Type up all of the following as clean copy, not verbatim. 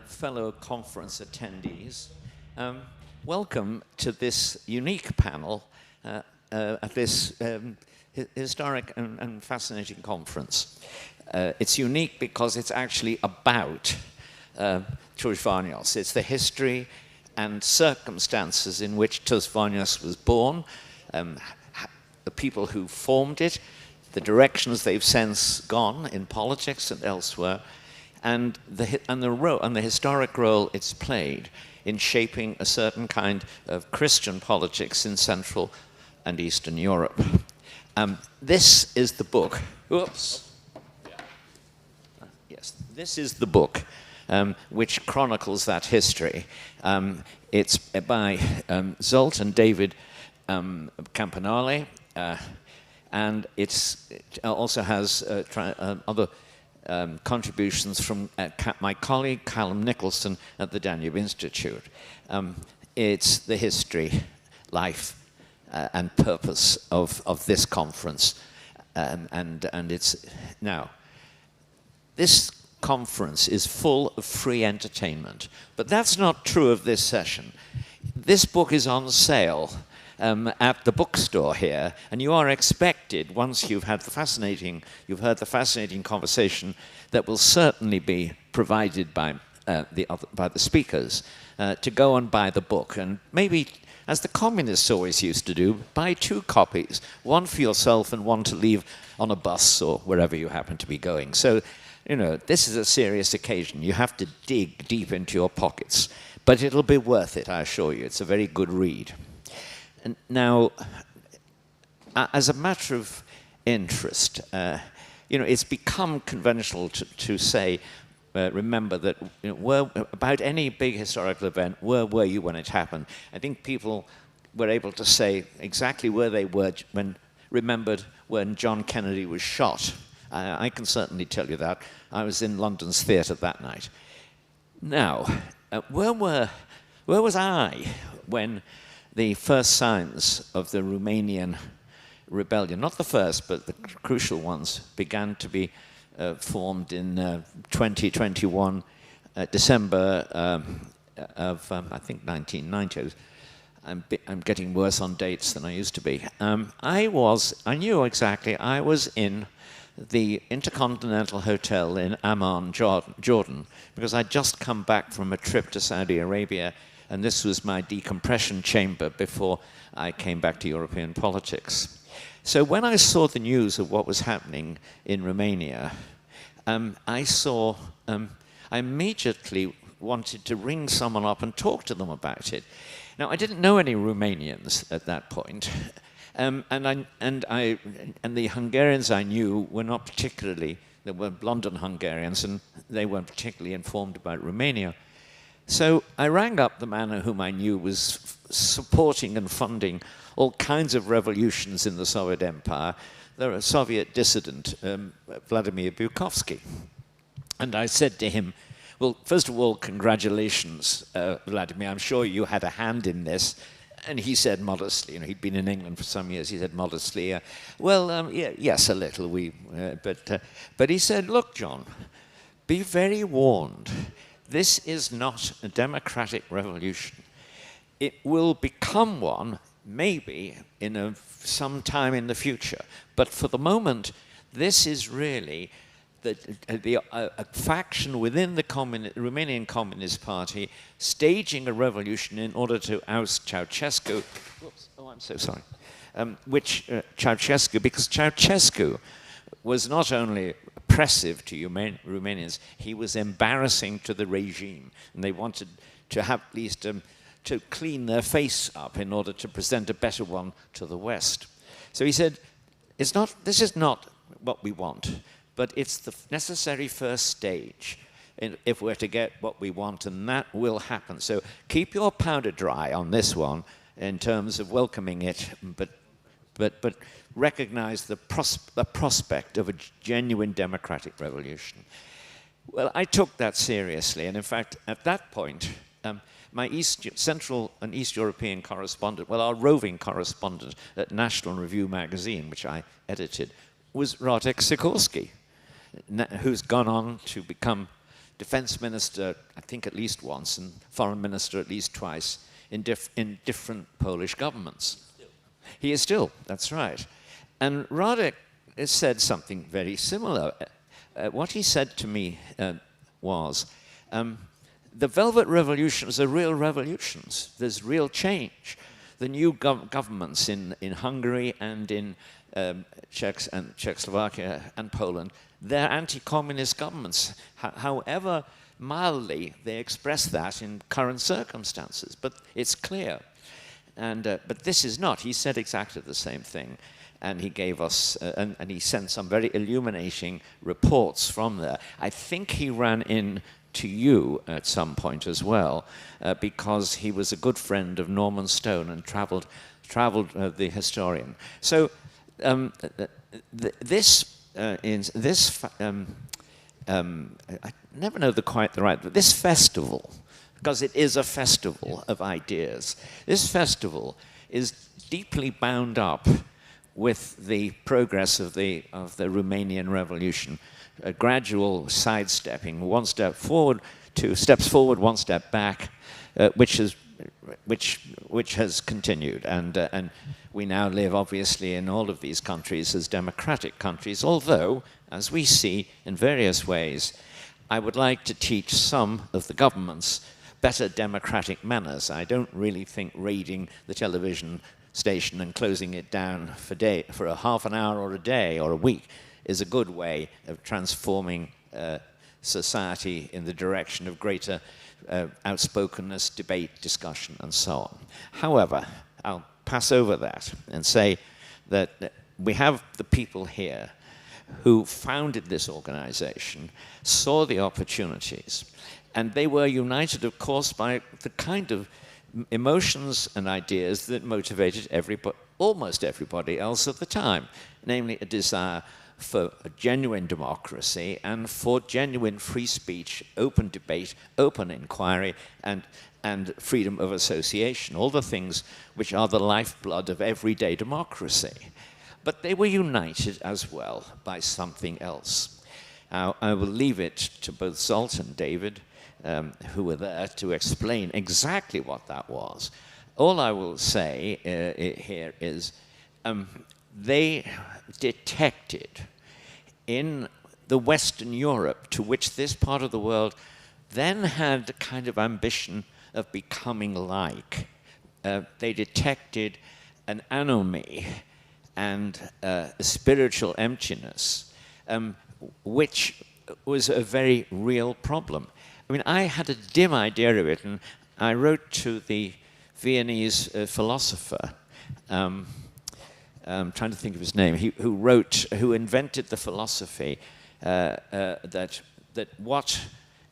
fellow conference attendees. Welcome to this unique panel at this historic and fascinating conference. It's unique because it's actually about Tusványos. It's the history and circumstances in which Tusványos was born, the people who formed it, the directions they've since gone in politics and elsewhere, and the historic role it's played in shaping a certain kind of Christian politics in Central and Eastern Europe. This is the book. Oops. Yes, this is the book which chronicles that history. It's by Zsolt and David Campanale, and it also has other contributions from my colleague Callum Nicholson at the Danube Institute. It's the history, life, and purpose of this conference, and it's now. This conference is full of free entertainment, but that's not true of this session. This book is on sale at the bookstore here, and you are expected, once you've heard the fascinating conversation that will certainly be provided by the speakers, to go and buy the book, and maybe, as the communists always used to do, buy 2 copies, one for yourself and one to leave on a bus or wherever you happen to be going. So, you know, this is a serious occasion. You have to dig deep into your pockets, but it'll be worth it, I assure you. It's a very good read. And now, as a matter of interest, you know, it's become conventional to say, remember that, you know, about any big historical event, where were you when it happened? I think people were able to say exactly where they were remembered when John Kennedy was shot. I can certainly tell you that. I was in London's theatre that night. Now, where was I when the first signs of the Romanian rebellion, not the first, but the crucial ones, began to be formed in 2021, December of, I think, 1990. I'm getting worse on dates than I used to be. I knew exactly, I was in the Intercontinental Hotel in Amman, Jordan, because I'd just come back from a trip to Saudi Arabia, and this was my decompression chamber before I came back to European politics. So when I saw the news of what was happening in Romania, I immediately wanted to ring someone up and talk to them about it. Now, I didn't know any Romanians at that point, and the Hungarians I knew were not particularly, they were London Hungarians, and they weren't particularly informed about Romania. So I rang up the man whom I knew was supporting and funding all kinds of revolutions in the Soviet Empire, the Soviet dissident, Vladimir Bukovsky. And I said to him, well, first of all, congratulations, Vladimir, I'm sure you had a hand in this. And he said modestly, you know, he'd been in England for some years, he said modestly, yeah, yes, a little, but he said, look, John, be very warned. This is not a democratic revolution. It will become one, maybe, in some time in the future. But for the moment, this is really a faction within the Romanian Communist Party staging a revolution in order to oust Ceausescu. Whoops, oh, I'm so sorry. Ceausescu, because Ceausescu was not only oppressive to Romanians, he was embarrassing to the regime, and they wanted to have at least to clean their face up in order to present a better one to the West. So he said, this is not what we want, but it's the necessary first stage if we're to get what we want, and that will happen. So keep your powder dry on this one in terms of welcoming it, but recognize the prospect of a genuine democratic revolution. Well, I took that seriously, and in fact, at that point, my Central and East European correspondent, well, our roving correspondent at National Review magazine, which I edited, was Radek Sikorski, who's gone on to become defense minister, I think at least once, and foreign minister at least twice in different Polish governments. He is still, that's right. And Radek said something very similar. What he said to me was, the Velvet Revolutions are real revolutions. There's real change. The new governments in Hungary and in Czechoslovakia and Poland, they're anti-communist governments. However mildly they express that in current circumstances, but it's clear. And but this is not. He said exactly the same thing, and he gave us and he sent some very illuminating reports from there. I think he ran in to you at some point as well, because he was a good friend of Norman Stone and travelled the historian. So I never know quite the right, but this festival, because it is a festival of ideas, this festival is deeply bound up with the progress of the Romanian Revolution, a gradual sidestepping, one step forward, two steps forward, one step back, which has continued, and we now live obviously in all of these countries as democratic countries, although, as we see in various ways, I would like to teach some of the governments better democratic manners. I don't really think raiding the television station and closing it down for a half an hour or a day or a week is a good way of transforming society in the direction of greater outspokenness, debate, discussion, and so on. However, I'll pass over that and say that we have the people here who founded this organization, saw the opportunities, and they were united, of course, by the kind of emotions and ideas that motivated almost everybody else at the time, namely a desire for a genuine democracy and for genuine free speech, open debate, open inquiry, and freedom of association, all the things which are the lifeblood of everyday democracy. But they were united as well by something else. Now, I will leave it to both Zsolt and David, who were there, to explain exactly what that was. All I will say here is they detected in the Western Europe, to which this part of the world then had a kind of ambition of becoming like, they detected an anomie and a spiritual emptiness, which was a very real problem. I mean, I had a dim idea of it, and I wrote to the Viennese philosopher, I'm trying to think of his name, who invented the philosophy that what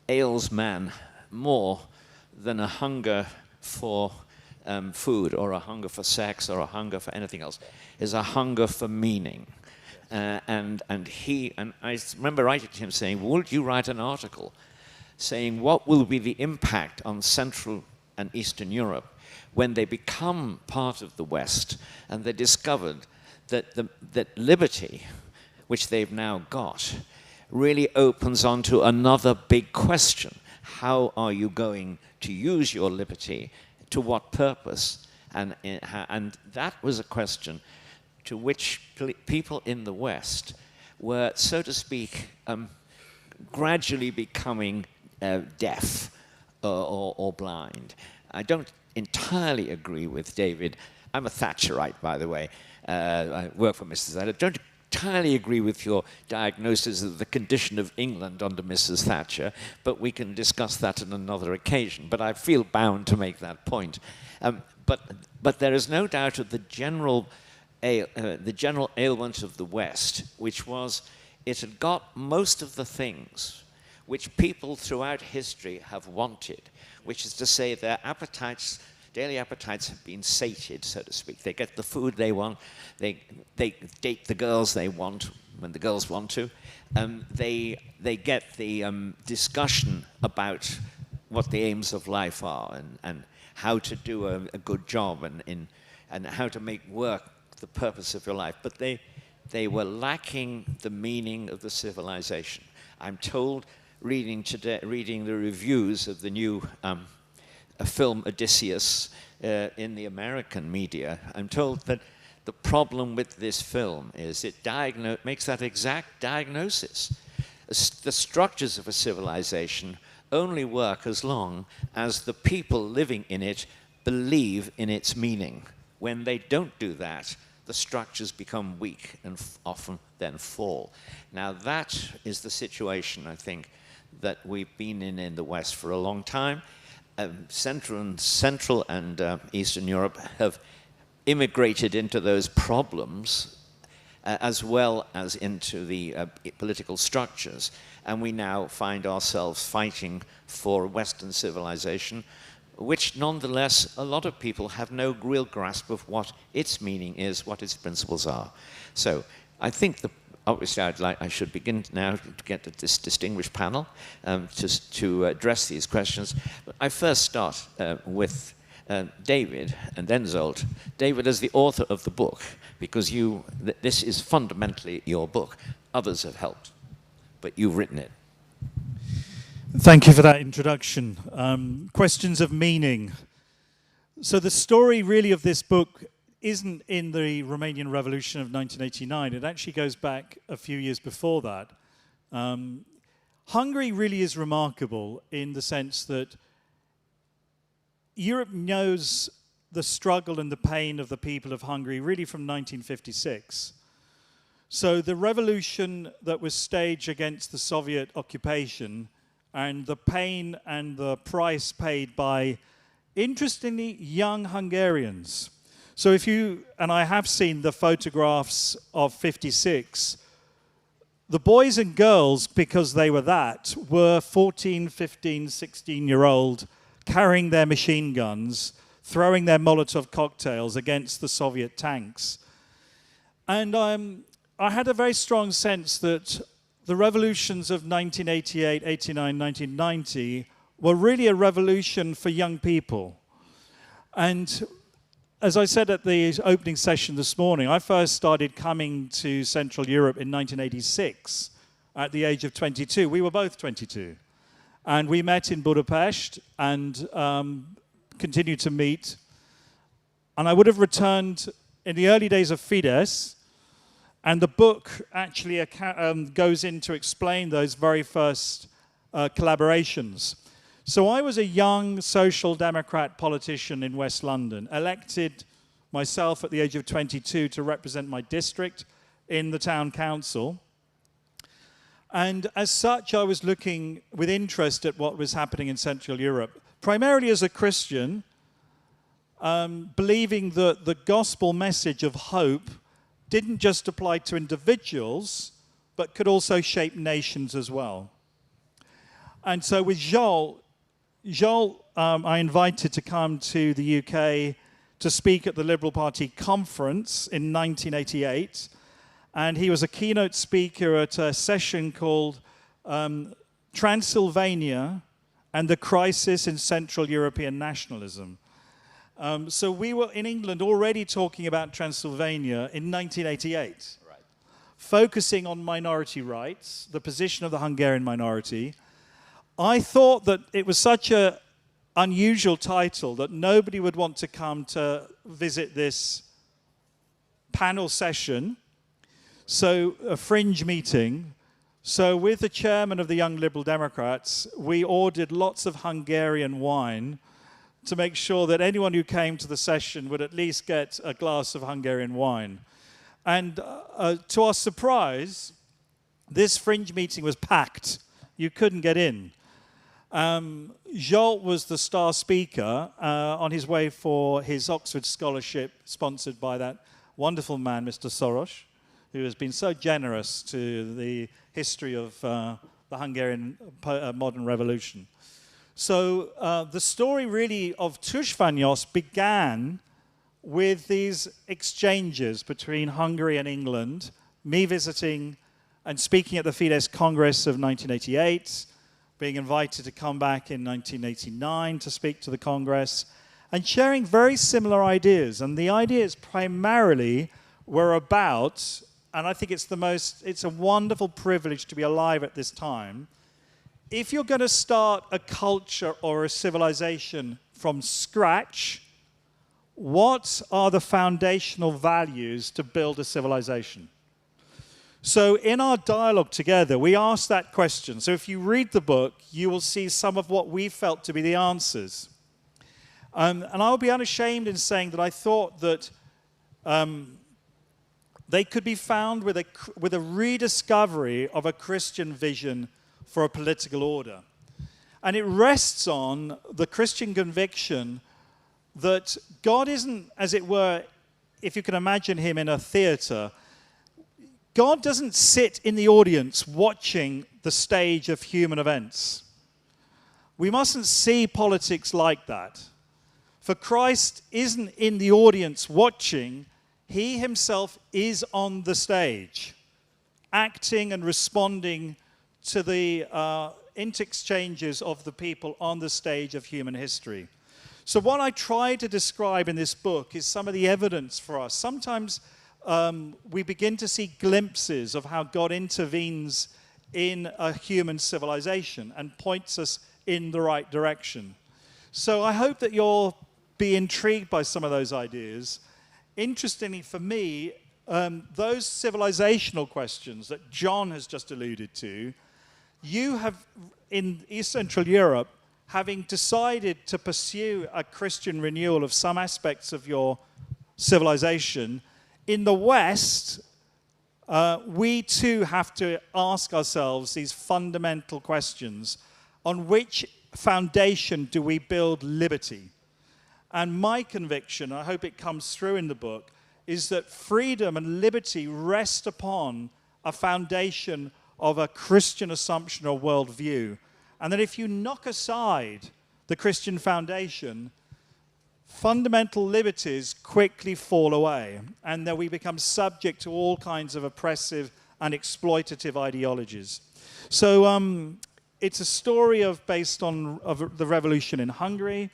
ails man more than a hunger for food or a hunger for sex or a hunger for anything else is a hunger for meaning. And I remember writing to him saying, would you write an article saying what will be the impact on Central and Eastern Europe when they become part of the West and they discovered that liberty, which they've now got, really opens onto another big question. How are you going to use your liberty? To what purpose? And that was a question to which people in the West were, so to speak, gradually becoming deaf or blind. I don't entirely agree with David. I'm a Thatcherite, by the way. I work for Mrs. Thatcher. I don't entirely agree with your diagnosis of the condition of England under Mrs. Thatcher, but we can discuss that on another occasion. But I feel bound to make that point. But there is no doubt of the general ailment of the West, which was it had got most of the things which people throughout history have wanted, which is to say their appetites, daily appetites have been sated, so to speak. They get the food they want, they date the girls they want when the girls want to, they get the discussion about what the aims of life are and how to do a good job and how to make work the purpose of your life. But they were lacking the meaning of the civilization. I'm told reading the reviews of the new film Odysseus in the American media, I'm told that the problem with this film is it makes that exact diagnosis. The structures of a civilization only work as long as the people living in it believe in its meaning. When they don't do that, the structures become weak and often then fall. Now that is the situation, I think, that we've been in the West for a long time. Central and Eastern Europe have immigrated into those problems as well as into the political structures. And we now find ourselves fighting for Western civilization, which nonetheless a lot of people have no real grasp of what its meaning is, what its principles are. So I think obviously I should begin now to get to this distinguished panel to address these questions. But I first start with David and then Zsolt. David as the author of the book, because this is fundamentally your book. Others have helped, but you've written it. Thank you for that introduction. Questions of meaning. So the story really of this book isn't in the Romanian Revolution of 1989. It actually goes back a few years before that. Hungary really is remarkable in the sense that Europe knows the struggle and the pain of the people of Hungary really from 1956. So the revolution that was staged against the Soviet occupation and the pain and the price paid by, interestingly, young Hungarians. So and I have seen the photographs of 56, the boys and girls, because they were 14, 15, 16-year-old, carrying their machine guns, throwing their Molotov cocktails against the Soviet tanks. And I had a very strong sense that the revolutions of 1988, 89, 1990 were really a revolution for young people. And as I said at the opening session this morning, I first started coming to Central Europe in 1986 at the age of 22. We were both 22. And we met in Budapest and continued to meet. And I would have returned in the early days of Fidesz. And the book actually goes in to explain those very first collaborations. So I was a young social democrat politician in West London, elected myself at the age of 22 to represent my district in the town council. And as such, I was looking with interest at what was happening in Central Europe, primarily as a Christian, believing that the gospel message of hope didn't just apply to individuals, but could also shape nations as well. And so with Zsolt, I invited to come to the UK to speak at the Liberal Party conference in 1988. And he was a keynote speaker at a session called Transylvania and the Crisis in Central European Nationalism. So we were in England already talking about Transylvania in 1988, right, focusing on minority rights, the position of the Hungarian minority. I thought that it was such an unusual title that nobody would want to come to visit this panel session, so a fringe meeting. So with the chairman of the Young Liberal Democrats, we ordered lots of Hungarian wine to make sure that anyone who came to the session would at least get a glass of Hungarian wine. And to our surprise, this fringe meeting was packed. You couldn't get in. Zsolt was the star speaker on his way for his Oxford scholarship, sponsored by that wonderful man, Mr. Soros, who has been so generous to the history of the Hungarian modern revolution. So the story really of Tusványos began with these exchanges between Hungary and England, me visiting and speaking at the Fidesz Congress of 1988, being invited to come back in 1989 to speak to the Congress, and sharing very similar ideas. And the ideas primarily were about, and I think it's a wonderful privilege to be alive at this time, if you're going to start a culture or a civilization from scratch, what are the foundational values to build a civilization? So in our dialogue together, we asked that question. So if you read the book, you will see some of what we felt to be the answers. And I'll be unashamed in saying that I thought that they could be found with a rediscovery of a Christian vision for a political order. And it rests on the Christian conviction that God isn't, as it were, if you can imagine him in a theater, God doesn't sit in the audience watching the stage of human events. We mustn't see politics like that. For Christ isn't in the audience watching, he himself is on the stage, acting and responding to the interchanges of the people on the stage of human history. So what I try to describe in this book is some of the evidence for us. Sometimes we begin to see glimpses of how God intervenes in a human civilization and points us in the right direction. So I hope that you'll be intrigued by some of those ideas. Interestingly for me, those civilizational questions that John has just alluded to, you have, in East Central Europe, having decided to pursue a Christian renewal of some aspects of your civilization, in the West, we too have to ask ourselves these fundamental questions. On which foundation do we build liberty? And my conviction, I hope it comes through in the book, is that freedom and liberty rest upon a foundation of a Christian assumption or worldview. And that if you knock aside the Christian foundation, fundamental liberties quickly fall away, and then we become subject to all kinds of oppressive and exploitative ideologies. So it's a story based on the revolution in Hungary,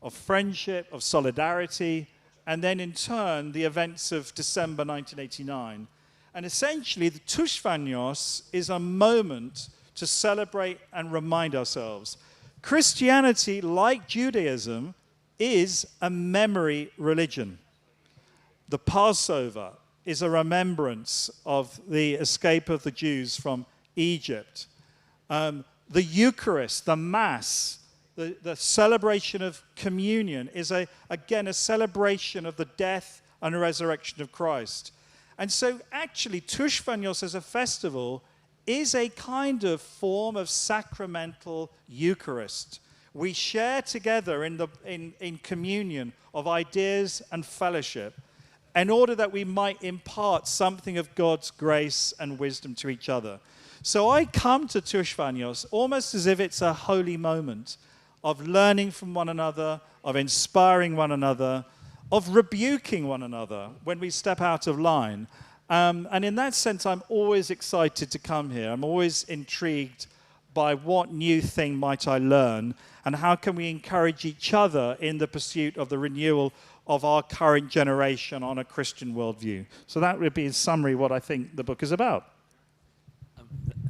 of friendship, of solidarity, and then in turn the events of December 1989. And essentially the Tusványos is a moment to celebrate and remind ourselves. Christianity, like Judaism, is a memory religion. The Passover is a remembrance of the escape of the Jews from Egypt. The Eucharist, the Mass, the celebration of communion is, again, a celebration of the death and resurrection of Christ. And so actually Tusványos as a festival is a kind of form of sacramental Eucharist. We share together in communion of ideas and fellowship in order that we might impart something of God's grace and wisdom to each other. So I come to Tusványos almost as if it's a holy moment of learning from one another, of inspiring one another, of rebuking one another when we step out of line. And in that sense, I'm always excited to come here. I'm always intrigued by what new thing might I learn, and how can we encourage each other in the pursuit of the renewal of our current generation on a Christian worldview. So that would be in summary what I think the book is about.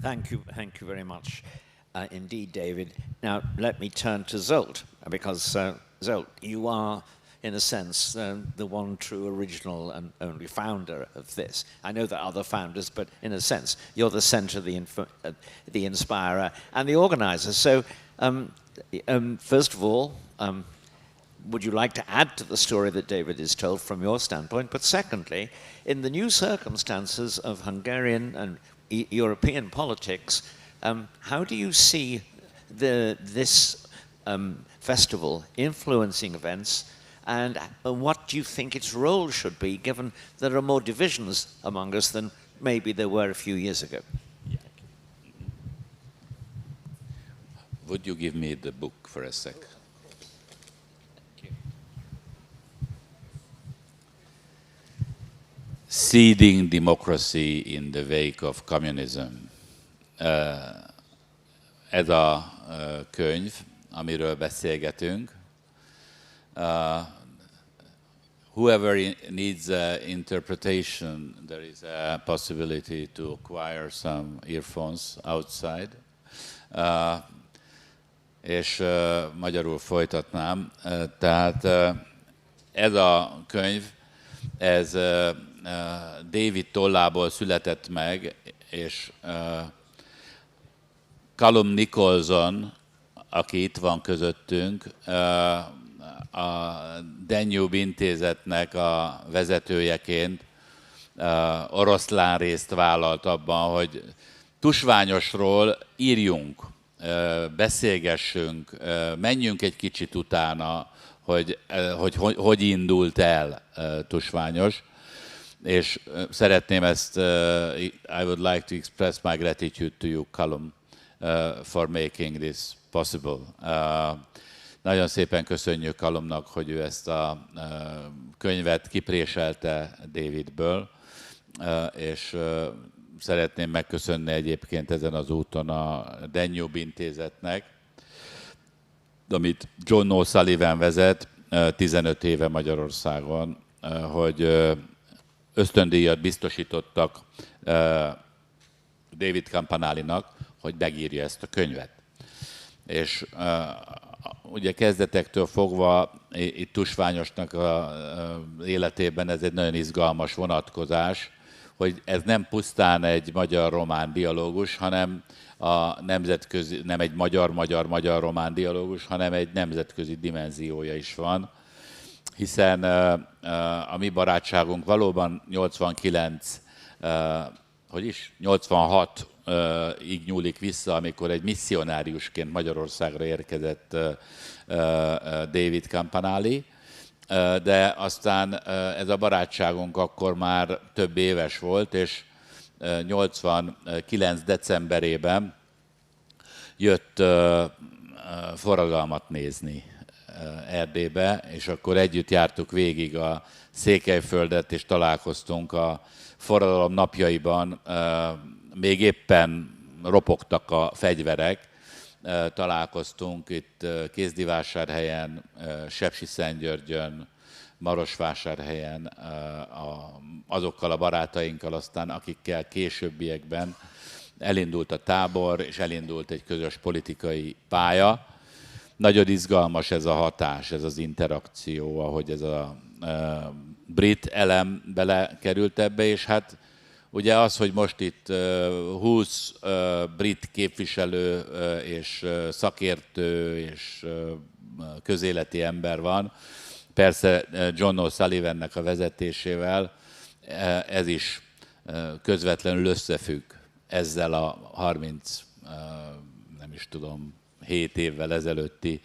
Thank you very much indeed, David. Now let me turn to Zsolt, because Zsolt, you are in a sense the one true original and only founder of this. I know there are other founders, but in a sense you're the center, the inspirer and the organizer. So first of all, would you like to add to the story that David is told from your standpoint? But secondly, in the new circumstances of Hungarian and European politics, how do you see this festival influencing events, and what do you think its role should be, given there are more divisions among us than maybe there were a few years ago? Would you give me the book for a sec? Seeding Democracy in the Wake of Communism. Ez a könyv, amiről beszélgetünk. Whoever needs interpretation, there is a possibility to acquire some earphones outside. és magyarul folytatnám. Tehát ez a könyv, ez David tollából született meg, és Callum Nicholson, aki itt van közöttünk, a Danube intézetnek a vezetőjeként oroszlán részt vállalt abban, hogy Tusványosról írjunk, beszélgessünk, menjünk egy kicsit utána, hogy indult el Tusványos. És szeretném ezt, I would like to express my gratitude to you, Callum, for making this possible. Nagyon szépen köszönjük Callumnak, hogy ő ezt a könyvet kipréselte Davidből, és szeretném megköszönni egyébként ezen az úton a Danube intézetnek, amit John O'Sullivan vezet 15 éve Magyarországon, hogy ösztöndíjat biztosítottak David Campanale-nak, hogy megírja ezt a könyvet. És ugye kezdetektől fogva itt Tusványosnak az életében ez egy nagyon izgalmas vonatkozás, hogy ez nem pusztán egy magyar-román dialógus, hanem a nemzetközi, nem egy magyar-magyar-magyar-román dialógus, hanem egy nemzetközi dimenziója is van, hiszen a mi barátságunk valóban 86-ig nyúlik vissza, amikor egy misszionáriusként Magyarországra érkezett David Campanale, de aztán ez a barátságunk akkor már több éves volt, és 89. decemberében jött forradalmat nézni Erdélybe, és akkor együtt jártuk végig a Székelyföldet, és találkoztunk a forradalom napjaiban, még éppen ropogtak a fegyverek, találkoztunk itt Kézdivásárhelyen, Sepsiszentgyörgyön, Marosvásárhelyen azokkal a barátainkkal aztán, akikkel későbbiekben elindult a tábor, és elindult egy közös politikai pálya. Nagyon izgalmas ez a hatás, ez az interakció, ahogy ez a brit elem belekerült ebbe, és hát ugye az, hogy most itt 20 brit képviselő és szakértő és közéleti ember van, persze John O'Sullivannek a vezetésével, ez is közvetlenül összefügg ezzel a 7 évvel ezelőtti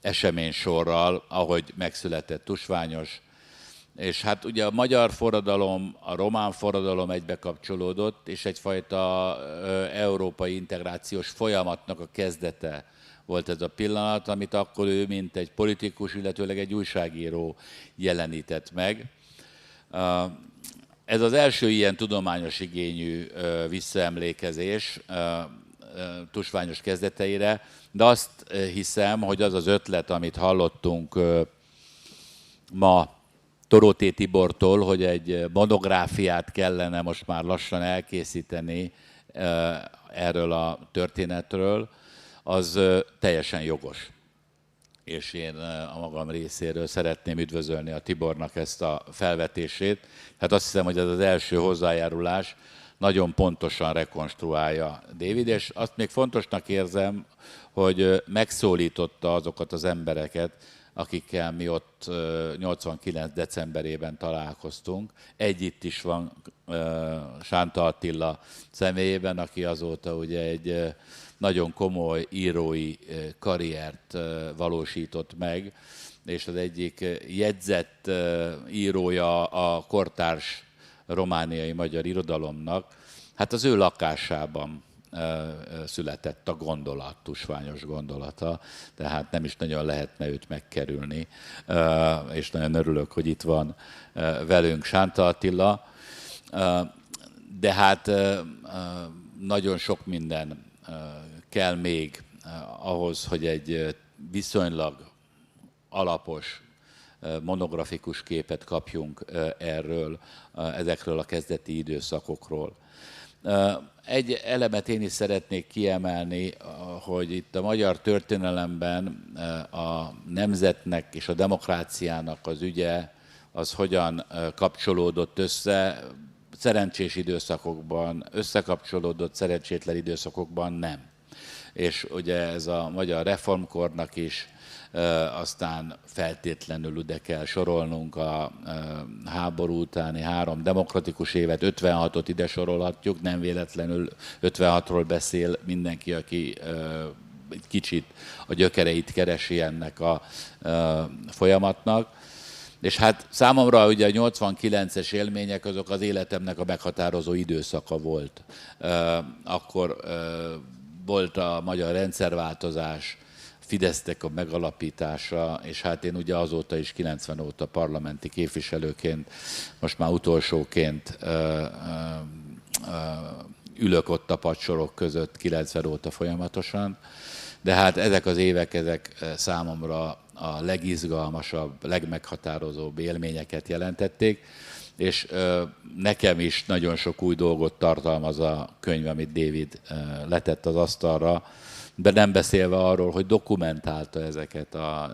eseménysorral, ahogy megszületett Tusványos. És hát ugye a magyar forradalom, a román forradalom egybe kapcsolódott, és egyfajta európai integrációs folyamatnak a kezdete volt ez a pillanat, amit akkor ő, mint egy politikus, illetőleg egy újságíró jelenített meg. Ez az első ilyen tudományos igényű visszaemlékezés Tusványos kezdeteire, de azt hiszem, hogy az az ötlet, amit hallottunk ma Toróté Tibortól, hogy egy monográfiát kellene most már lassan elkészíteni erről a történetről, az teljesen jogos. És én a magam részéről szeretném üdvözölni a Tibornak ezt a felvetését. Hát azt hiszem, hogy ez az első hozzájárulás nagyon pontosan rekonstruálja David, és azt még fontosnak érzem, hogy megszólította azokat az embereket, akikkel mi ott 89. decemberében találkoztunk. Egy itt is van Sántha Attila személyében, aki azóta ugye egy nagyon komoly írói karriert valósított meg, és az egyik jegyzett írója a kortárs romániai magyar irodalomnak. Hát az ő lakásában született a gondolat, Tusványos gondolata, tehát nem is nagyon lehetne őt megkerülni, és nagyon örülök, hogy itt van velünk Sántha Attila, de hát nagyon sok minden kell még ahhoz, hogy egy viszonylag alapos, monografikus képet kapjunk erről, ezekről a kezdeti időszakokról. Egy elemet én is szeretnék kiemelni, hogy itt a magyar történelemben a nemzetnek és a demokráciának az ügye, az hogyan kapcsolódott össze, szerencsés időszakokban összekapcsolódott, szerencsétlen időszakokban nem. És ugye ez a magyar reformkornak is, aztán feltétlenül ide kell sorolnunk a háború utáni 3 demokratikus évet, 56-ot ide sorolhatjuk, nem véletlenül 56-ról beszél mindenki, aki egy kicsit a gyökereit keresi ennek a folyamatnak. És hát számomra ugye a 89-es élmények azok az életemnek a meghatározó időszaka volt. Akkor volt a magyar rendszerváltozás, Fidesznek a megalapítása, és hát én ugye azóta is 90 óta parlamenti képviselőként, most már utolsóként ülök ott a padsorok között 90 óta folyamatosan, de hát ezek az évek, ezek számomra a legizgalmasabb, legmeghatározóbb élményeket jelentették, és nekem is nagyon sok új dolgot tartalmaz a könyv, amit David letett az asztalra, de nem beszélve arról, hogy dokumentálta ezeket az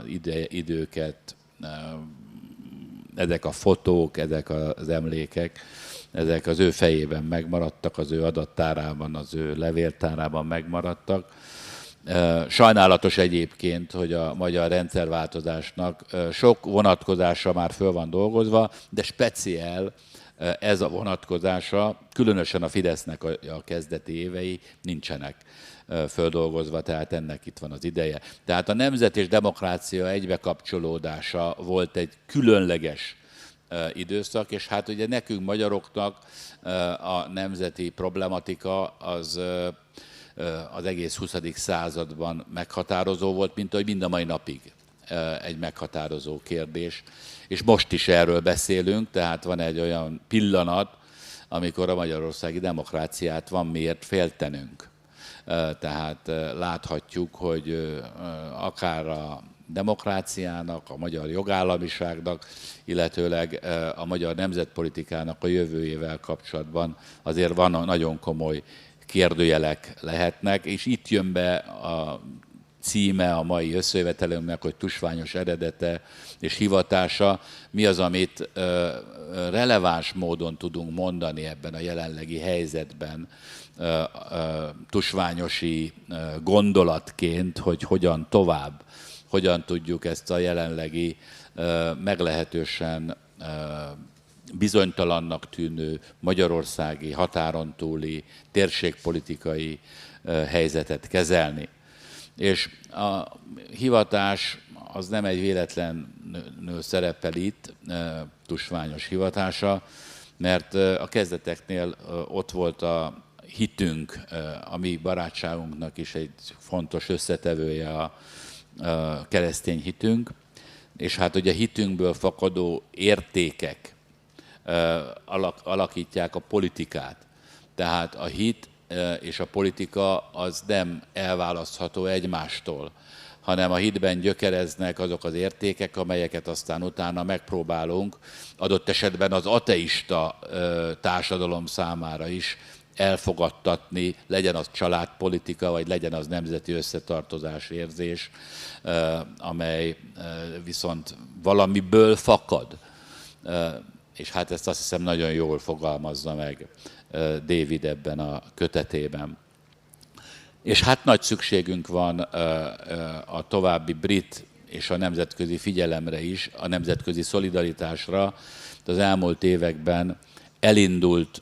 időket, ezek a fotók, ezek az emlékek, ezek az ő fejében megmaradtak, az ő adattárában, az ő levéltárában megmaradtak. Sajnálatos egyébként, hogy a magyar rendszerváltozásnak sok vonatkozása már föl van dolgozva, de speciál ez a vonatkozása, különösen a Fidesznek a kezdeti évei nincsenek földolgozva, tehát ennek itt van az ideje. Tehát a nemzet és demokrácia egybekapcsolódása volt egy különleges időszak, és hát ugye nekünk magyaroknak a nemzeti problematika az egész 20. században meghatározó volt, mint ahogy mind a mai napig egy meghatározó kérdés. És most is erről beszélünk, tehát van egy olyan pillanat, amikor a magyarországi demokráciát van miért féltenünk. Tehát láthatjuk, hogy akár a demokráciának, a magyar jogállamiságnak, illetőleg a magyar nemzetpolitikának a jövőjével kapcsolatban azért van nagyon komoly kérdőjelek lehetnek, és itt jön be a címe a mai összejövetelünknek, hogy Tusványos eredete és hivatása. Mi az, amit releváns módon tudunk mondani ebben a jelenlegi helyzetben, tusványosi gondolatként, hogy hogyan tovább, hogyan tudjuk ezt a jelenlegi meglehetősen bizonytalannak tűnő magyarországi határon túli térségpolitikai helyzetet kezelni. És a hivatás az nem egy véletlenül szerepel itt, Tusványos hivatása, mert a kezdeteknél ott volt a hitünk, a mi barátságunknak is egy fontos összetevője a keresztény hitünk, és hát ugye hitünkből fakadó értékek alakítják a politikát. Tehát a hit és a politika az nem elválasztható egymástól, hanem a hitben gyökereznek azok az értékek, amelyeket aztán utána megpróbálunk adott esetben az ateista társadalom számára is elfogadtatni, legyen az családpolitika, vagy legyen az nemzeti összetartozás érzés, amely viszont valamiből fakad. És hát ezt azt hiszem nagyon jól fogalmazza meg David ebben a kötetében. És hát nagy szükségünk van a további brit és a nemzetközi figyelemre is, a nemzetközi szolidaritásra. Az elmúlt években elindult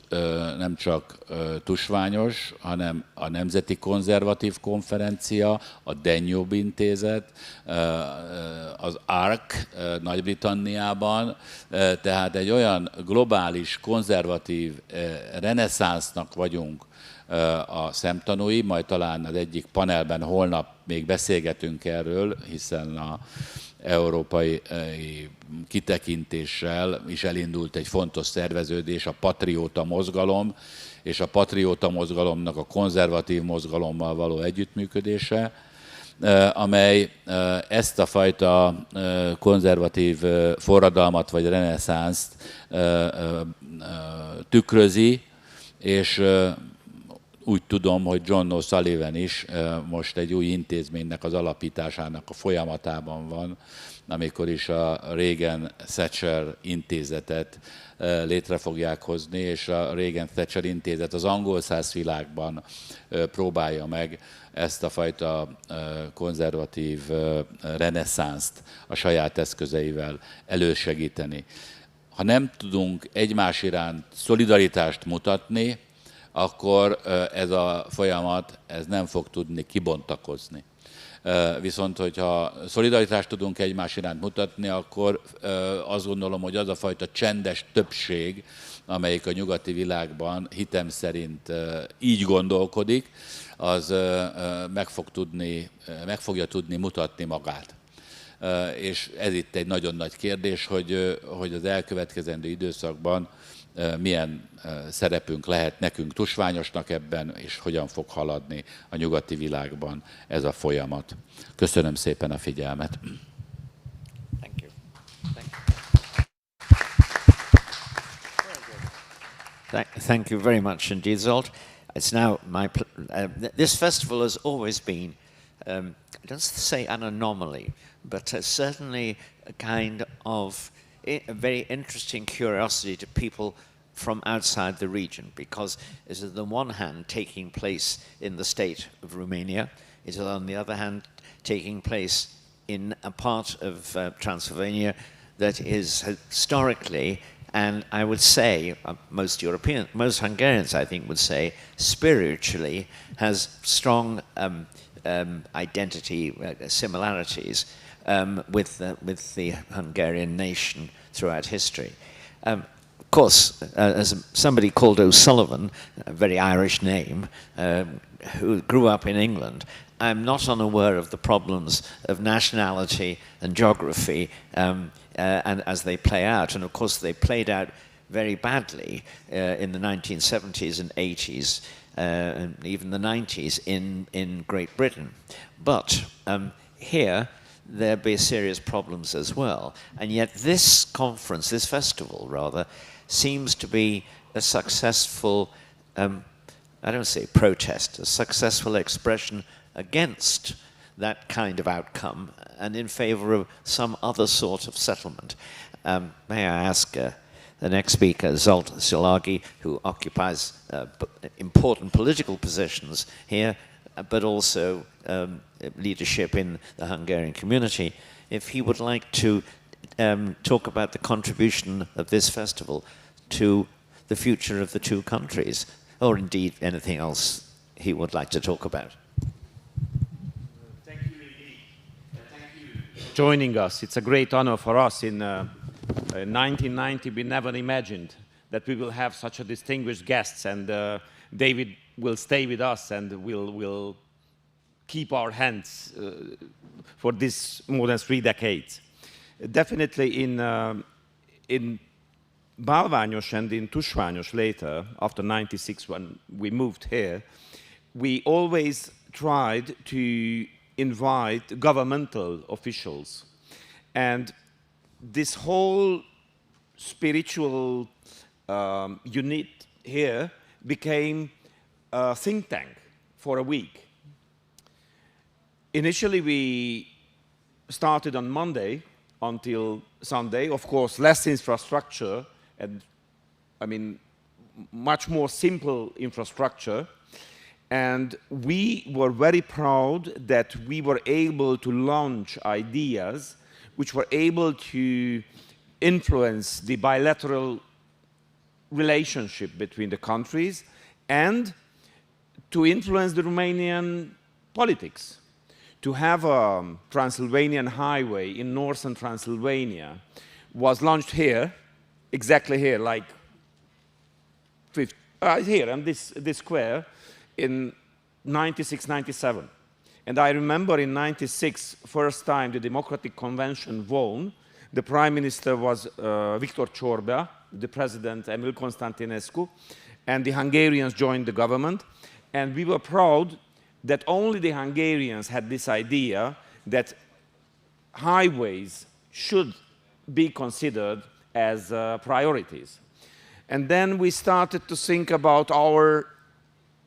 nem csak Tusványos, hanem a Nemzeti Konzervatív Konferencia, a Danube Intézet, az ARC Nagy-Britanniában, tehát egy olyan globális, konzervatív reneszánsznak vagyunk a szemtanúi, majd talán az egyik panelben holnap még beszélgetünk erről, hiszen a európai kitekintéssel is elindult egy fontos szerveződés, a patrióta mozgalom, és a patrióta mozgalomnak a konzervatív mozgalommal való együttműködése, amely ezt a fajta konzervatív forradalmat vagy reneszánszt tükrözi, és úgy tudom, hogy John O'Sullivan is most egy új intézménynek az alapításának a folyamatában van, amikor is a Reagan-Thatcher intézetet létre fogják hozni, és a Reagan-Thatcher intézet az angol száz világban próbálja meg ezt a fajta konzervatív reneszánszt a saját eszközeivel elősegíteni. Ha nem tudunk egymás iránt szolidaritást mutatni, akkor ez a folyamat nem fog tudni kibontakozni. Viszont, hogyha szolidaritást tudunk egymás iránt mutatni, akkor azt gondolom, hogy az a fajta csendes többség, amelyik a nyugati világban hitem szerint így gondolkodik, az meg fogja tudni mutatni magát. És ez itt egy nagyon nagy kérdés, hogy az elkövetkezendő időszakban milyen szerepünk lehet nekünk Tusványosnak ebben, és hogyan fog haladni a nyugati világban ez a folyamat. Köszönöm szépen a figyelmet. Thank you. Thank you very much indeed, Zsolt. It's now this festival has always been, I don't say an anomaly, but certainly a kind of a very interesting curiosity to people from outside the region, because it is on the one hand taking place in the state of Romania, it is on the other hand taking place in a part of Transylvania that is historically, and I would say most Hungarians I think would say spiritually, has strong identity similarities with the Hungarian nation throughout history. Of course, as somebody called O'Sullivan, a very Irish name, who grew up in England, I'm not unaware of the problems of nationality and geography and as they play out. And of course, they played out very badly in the 1970s and 80s, and even the 90s in Great Britain. But here, there'll be serious problems as well. And yet this conference, this festival rather, seems to be a successful, I don't say protest, a successful expression against that kind of outcome and in favor of some other sort of settlement. May I ask the next speaker, Zsolt Szilágyi, who occupies important political positions here, but also leadership in the Hungarian community, if he would like to talk about the contribution of this festival to the future of the two countries, or indeed anything else he would like to talk about. Thank you indeed. Thank you for joining us. It's a great honor for us. In 1990, we never imagined that we will have such a distinguished guests, and David will stay with us and will keep our hands for this more than 3 decades. Definitely in Bálványos and in Tusványos later, after 96 when we moved here, we always tried to invite governmental officials. And this whole spiritual unit here became a think tank for a week. Initially, we started on Monday until Sunday. Of course, less infrastructure and, I mean, much more simple infrastructure. And we were very proud that we were able to launch ideas which were able to influence the bilateral relationship between the countries and to influence the Romanian politics. To have a Transylvanian highway in northern Transylvania was launched here, exactly here, like here on this square in 96, 97. And I remember in 96, first time the Democratic Convention won, the Prime Minister was Victor Csorba, the President Emil Constantinescu, and the Hungarians joined the government. And we were proud that only the Hungarians had this idea that highways should be considered as priorities. And then we started to think about our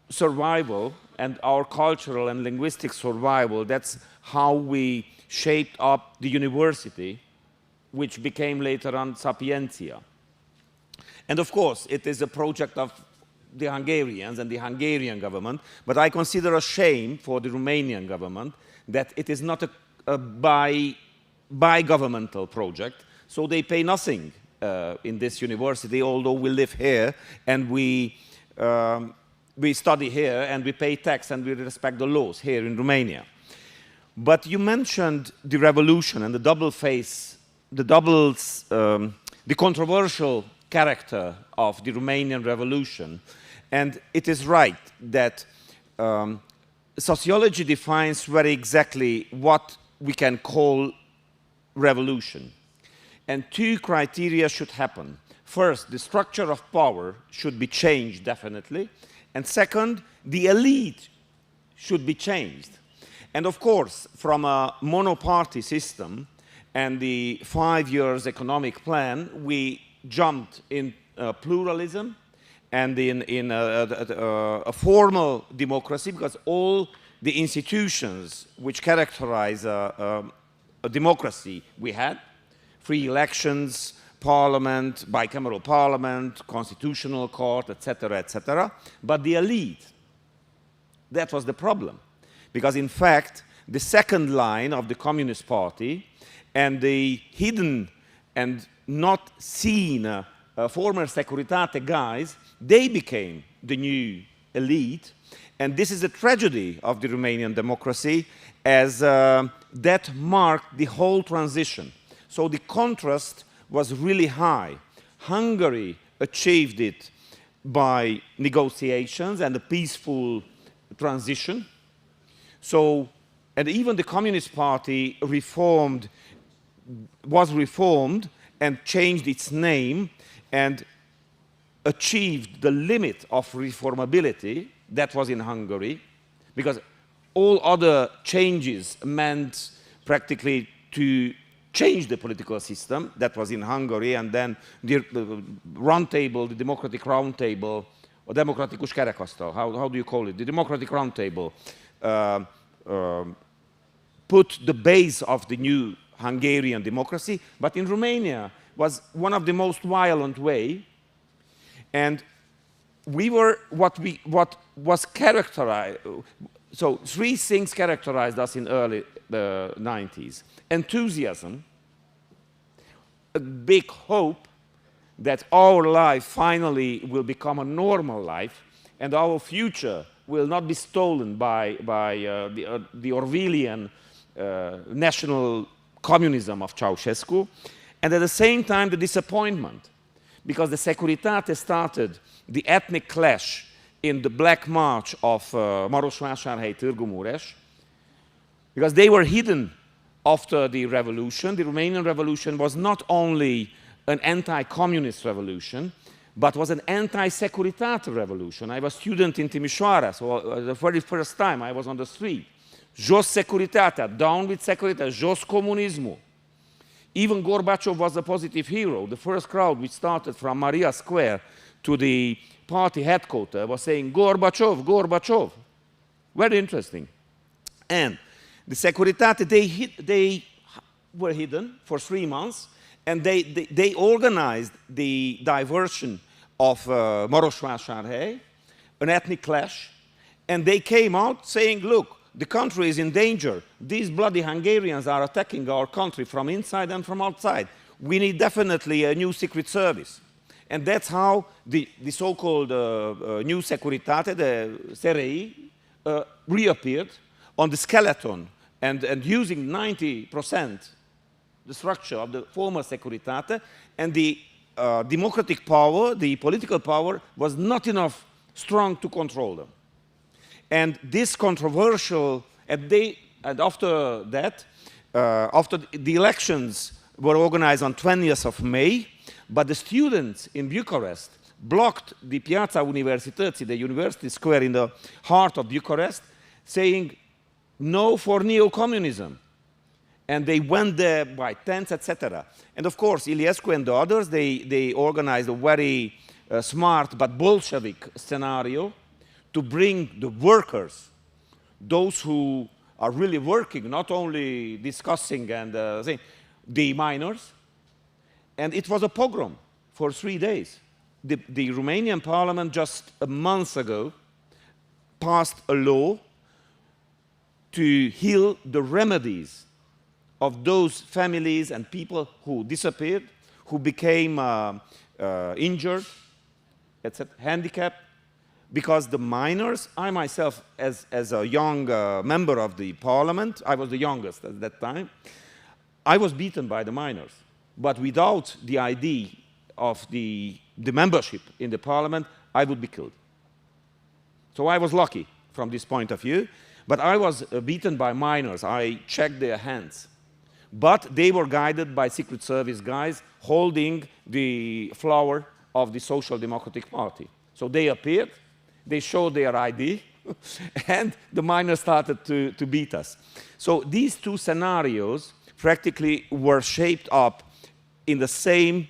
survival and our cultural and linguistic survival, that's how we shaped up the university, which became later on Sapientia. And of course, it is a project of the Hungarians and the Hungarian government, but I consider a shame for the Romanian government that it is not a by-governmental project, so they pay nothing in this university, although we live here and we study here and we pay tax and we respect the laws here in Romania. But you mentioned the revolution and the the controversial character of the Romanian revolution. And it is right that sociology defines very exactly what we can call revolution. And two criteria should happen. First, the structure of power should be changed definitely. And second, the elite should be changed. And of course, from a monoparty system and the 5 years economic plan, we jumped in pluralism and in a formal democracy, because all the institutions which characterize a democracy we had, free elections, parliament, bicameral parliament, constitutional court, etc., but the elite, that was the problem. Because in fact, the second line of the Communist Party and the hidden and not seen former Securitate guys, they became the new elite. And this is a tragedy of the Romanian democracy, as that marked the whole transition. So the contrast was really high. Hungary achieved it by negotiations and a peaceful transition. So, and even the Communist Party was reformed and changed its name and achieved the limit of reformability that was in Hungary, because all other changes meant practically to change the political system that was in Hungary, and then the round table, the democratic round table, or demokratikus kerekasztal, how do you call it? The democratic round table put the base of the new Hungarian democracy, but in Romania was one of the most violent way, and we were what was characterized. So three things characterized us in early 90s: enthusiasm, a big hope that our life finally will become a normal life, and our future will not be stolen by the Orwellian national communism of Ceausescu, and at the same time the disappointment, because the Securitate started the ethnic clash in the Black March of Marosvásárhely-Târgu-Mureș, because they were hidden after the revolution. The Romanian revolution was not only an anti-communist revolution, but was an anti-Securitate revolution. I was a student in Timișoara, so the very first time I was on the street. Jos Securitatea, down with Securitate, jos comunismul. Even Gorbachev was a positive hero. The first crowd which started from Maria Square to the party headquarters was saying, Gorbachev, Gorbachev. Very interesting. And the Securitate, they were hidden for 3 months, and they organized the diversion of Marosvásárhely, an ethnic clash, and they came out saying, look, the country is in danger. These bloody Hungarians are attacking our country from inside and from outside. We need definitely a new secret service. And that's how the so-called new Securitate, the SRI, reappeared on the skeleton and using 90% the structure of the former Securitate, and the democratic power, the political power, was not enough strong to control them. And this controversial, and after that, after the elections were organized on 20th of May, but the students in Bucharest blocked the Piața Universității, the university square in the heart of Bucharest, saying no for neo-communism. And they went there by tents, etc. And of course, Iliescu and the others, they organized a very smart but Bolshevik scenario to bring the workers, those who are really working, not only discussing and saying, the miners. And it was a pogrom for 3 days. The Romanian parliament just a month ago passed a law to heal the remedies of those families and people who disappeared, who became injured, etc., handicapped, because the miners, I myself, as a young member of the parliament, I was the youngest at that time, I was beaten by the miners. But without the ID of the membership in the parliament, I would be killed. So I was lucky from this point of view, but I was beaten by miners. I checked their hands. But they were guided by Secret Service guys holding the flower of the Social Democratic Party. So they appeared, they showed their ID, and the miners started to beat us. So these two scenarios practically were shaped up in the same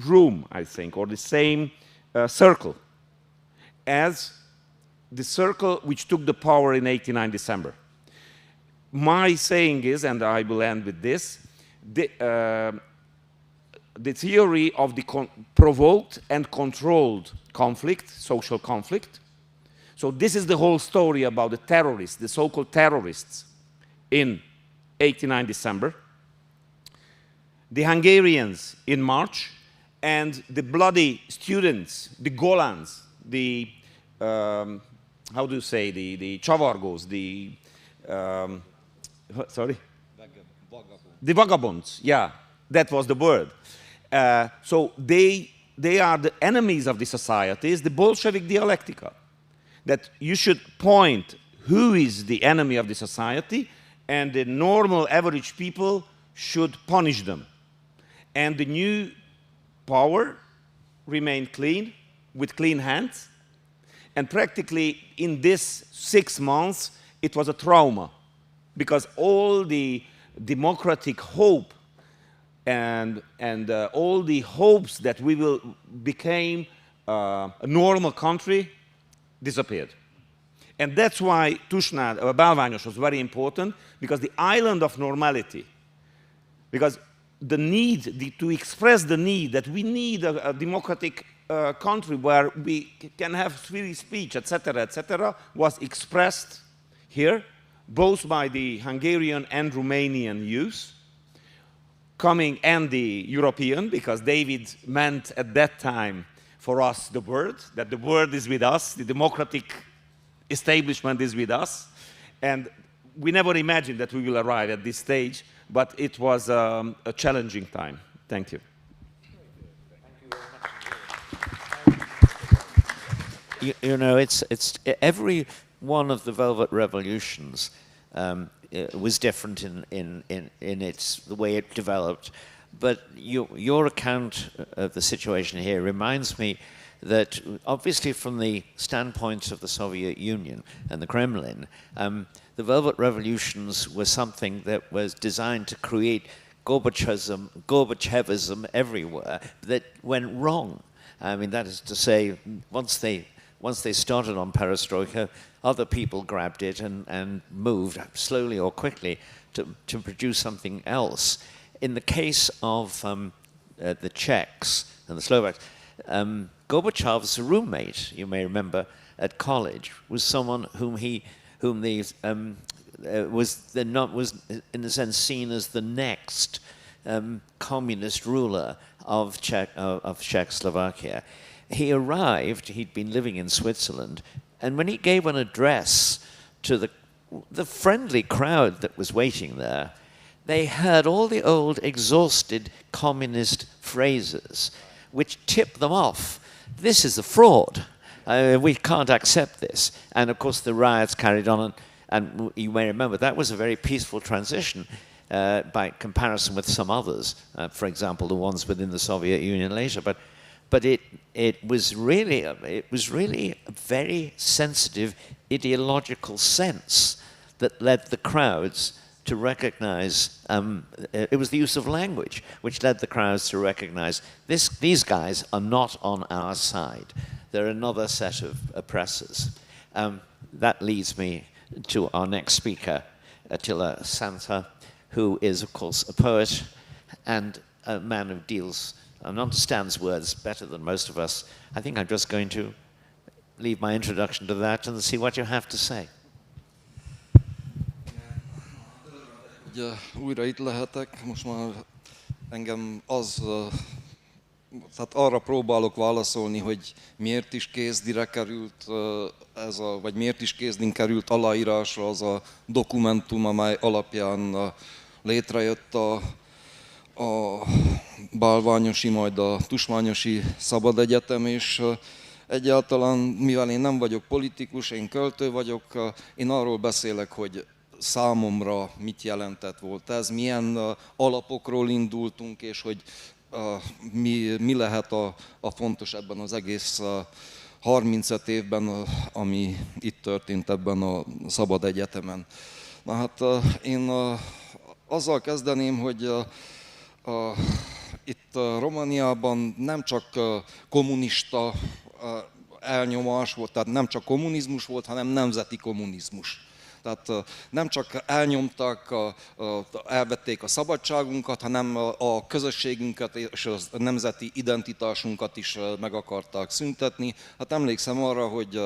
room, I think, or the same circle, as the circle which took the power in 89 December. My saying is, and I will end with this, the theory of the provoked and controlled conflict, social conflict. So this is the whole story about the terrorists, the so-called terrorists in 89 December, the Hungarians in March, and the bloody students, the Golans, the, how do you say, the Csavargos, the, sorry? The vagabonds, yeah, that was the word. So they are the enemies of the societies, the Bolshevik dialectica, that you should point who is the enemy of the society, and the normal average people should punish them. And the new power remained clean, with clean hands, and practically in this 6 months, it was a trauma, because all the democratic hope and all the hopes that we will become a normal country disappeared. And that's why Bálványos was very important, because the island of normality, because the need, to express the need that we need a democratic country where we can have free speech, etc., was expressed here, both by the Hungarian and Romanian youth, coming and the European, because David meant at that time for us the word, that the word is with us, the democratic establishment is with us, and we never imagined that we will arrive at this stage, but it was a challenging time. Thank you. You know, it's every one of the Velvet Revolutions was different in the way it developed, but your account of the situation here reminds me that obviously from the standpoint of the Soviet Union and the Kremlin, the Velvet Revolutions were something that was designed to create Gorbachevism everywhere that went wrong. I mean, that is to say, once they started on perestroika, other people grabbed it and moved slowly or quickly to produce something else. In the case of the Czechs and the Slovaks, Gorbachev's roommate, you may remember, at college, was someone was in a sense seen as the next communist ruler of Czechoslovakia. He arrived, he'd been living in Switzerland, and when he gave an address to the friendly crowd that was waiting there, they heard all the old exhausted communist phrases, which tipped them off. This is a fraud. We can't accept this. And of course the riots carried on, and you may remember that was a very peaceful transition by comparison with some others, for example, the ones within the Soviet Union later. But it was really a very sensitive ideological sense that led the crowds to recognize, it was the use of language which led the crowds to recognize these guys are not on our side. They're another set of oppressors. That leads me to our next speaker, Attila Sántha, who is, of course, a poet and a man who deals and understands words better than most of us. I think I'm just going to leave my introduction to that and see what you have to say. Újra itt lehetek, most már engem tehát arra próbálok válaszolni, hogy miért is kézdire került vagy miért is kézdin került aláírásra az a dokumentum, amely alapján létrejött a Bálványosi, majd a Tusványosi Szabadegyetem, és egyáltalán, mivel én nem vagyok politikus, én költő vagyok, én arról beszélek, hogy számomra mit jelentett volt ez, milyen alapokról indultunk, és hogy mi lehet a fontos ebben az egész 35 évben, ami itt történt ebben a Szabadegyetemen. Na hát én azzal kezdeném, hogy itt Romániában nem csak kommunista elnyomás volt, tehát nem csak kommunizmus volt, hanem nemzeti kommunizmus. Tehát nem csak elnyomták, elvették a szabadságunkat, hanem a közösségünket és a nemzeti identitásunkat is meg akarták szüntetni. Hát emlékszem arra, hogy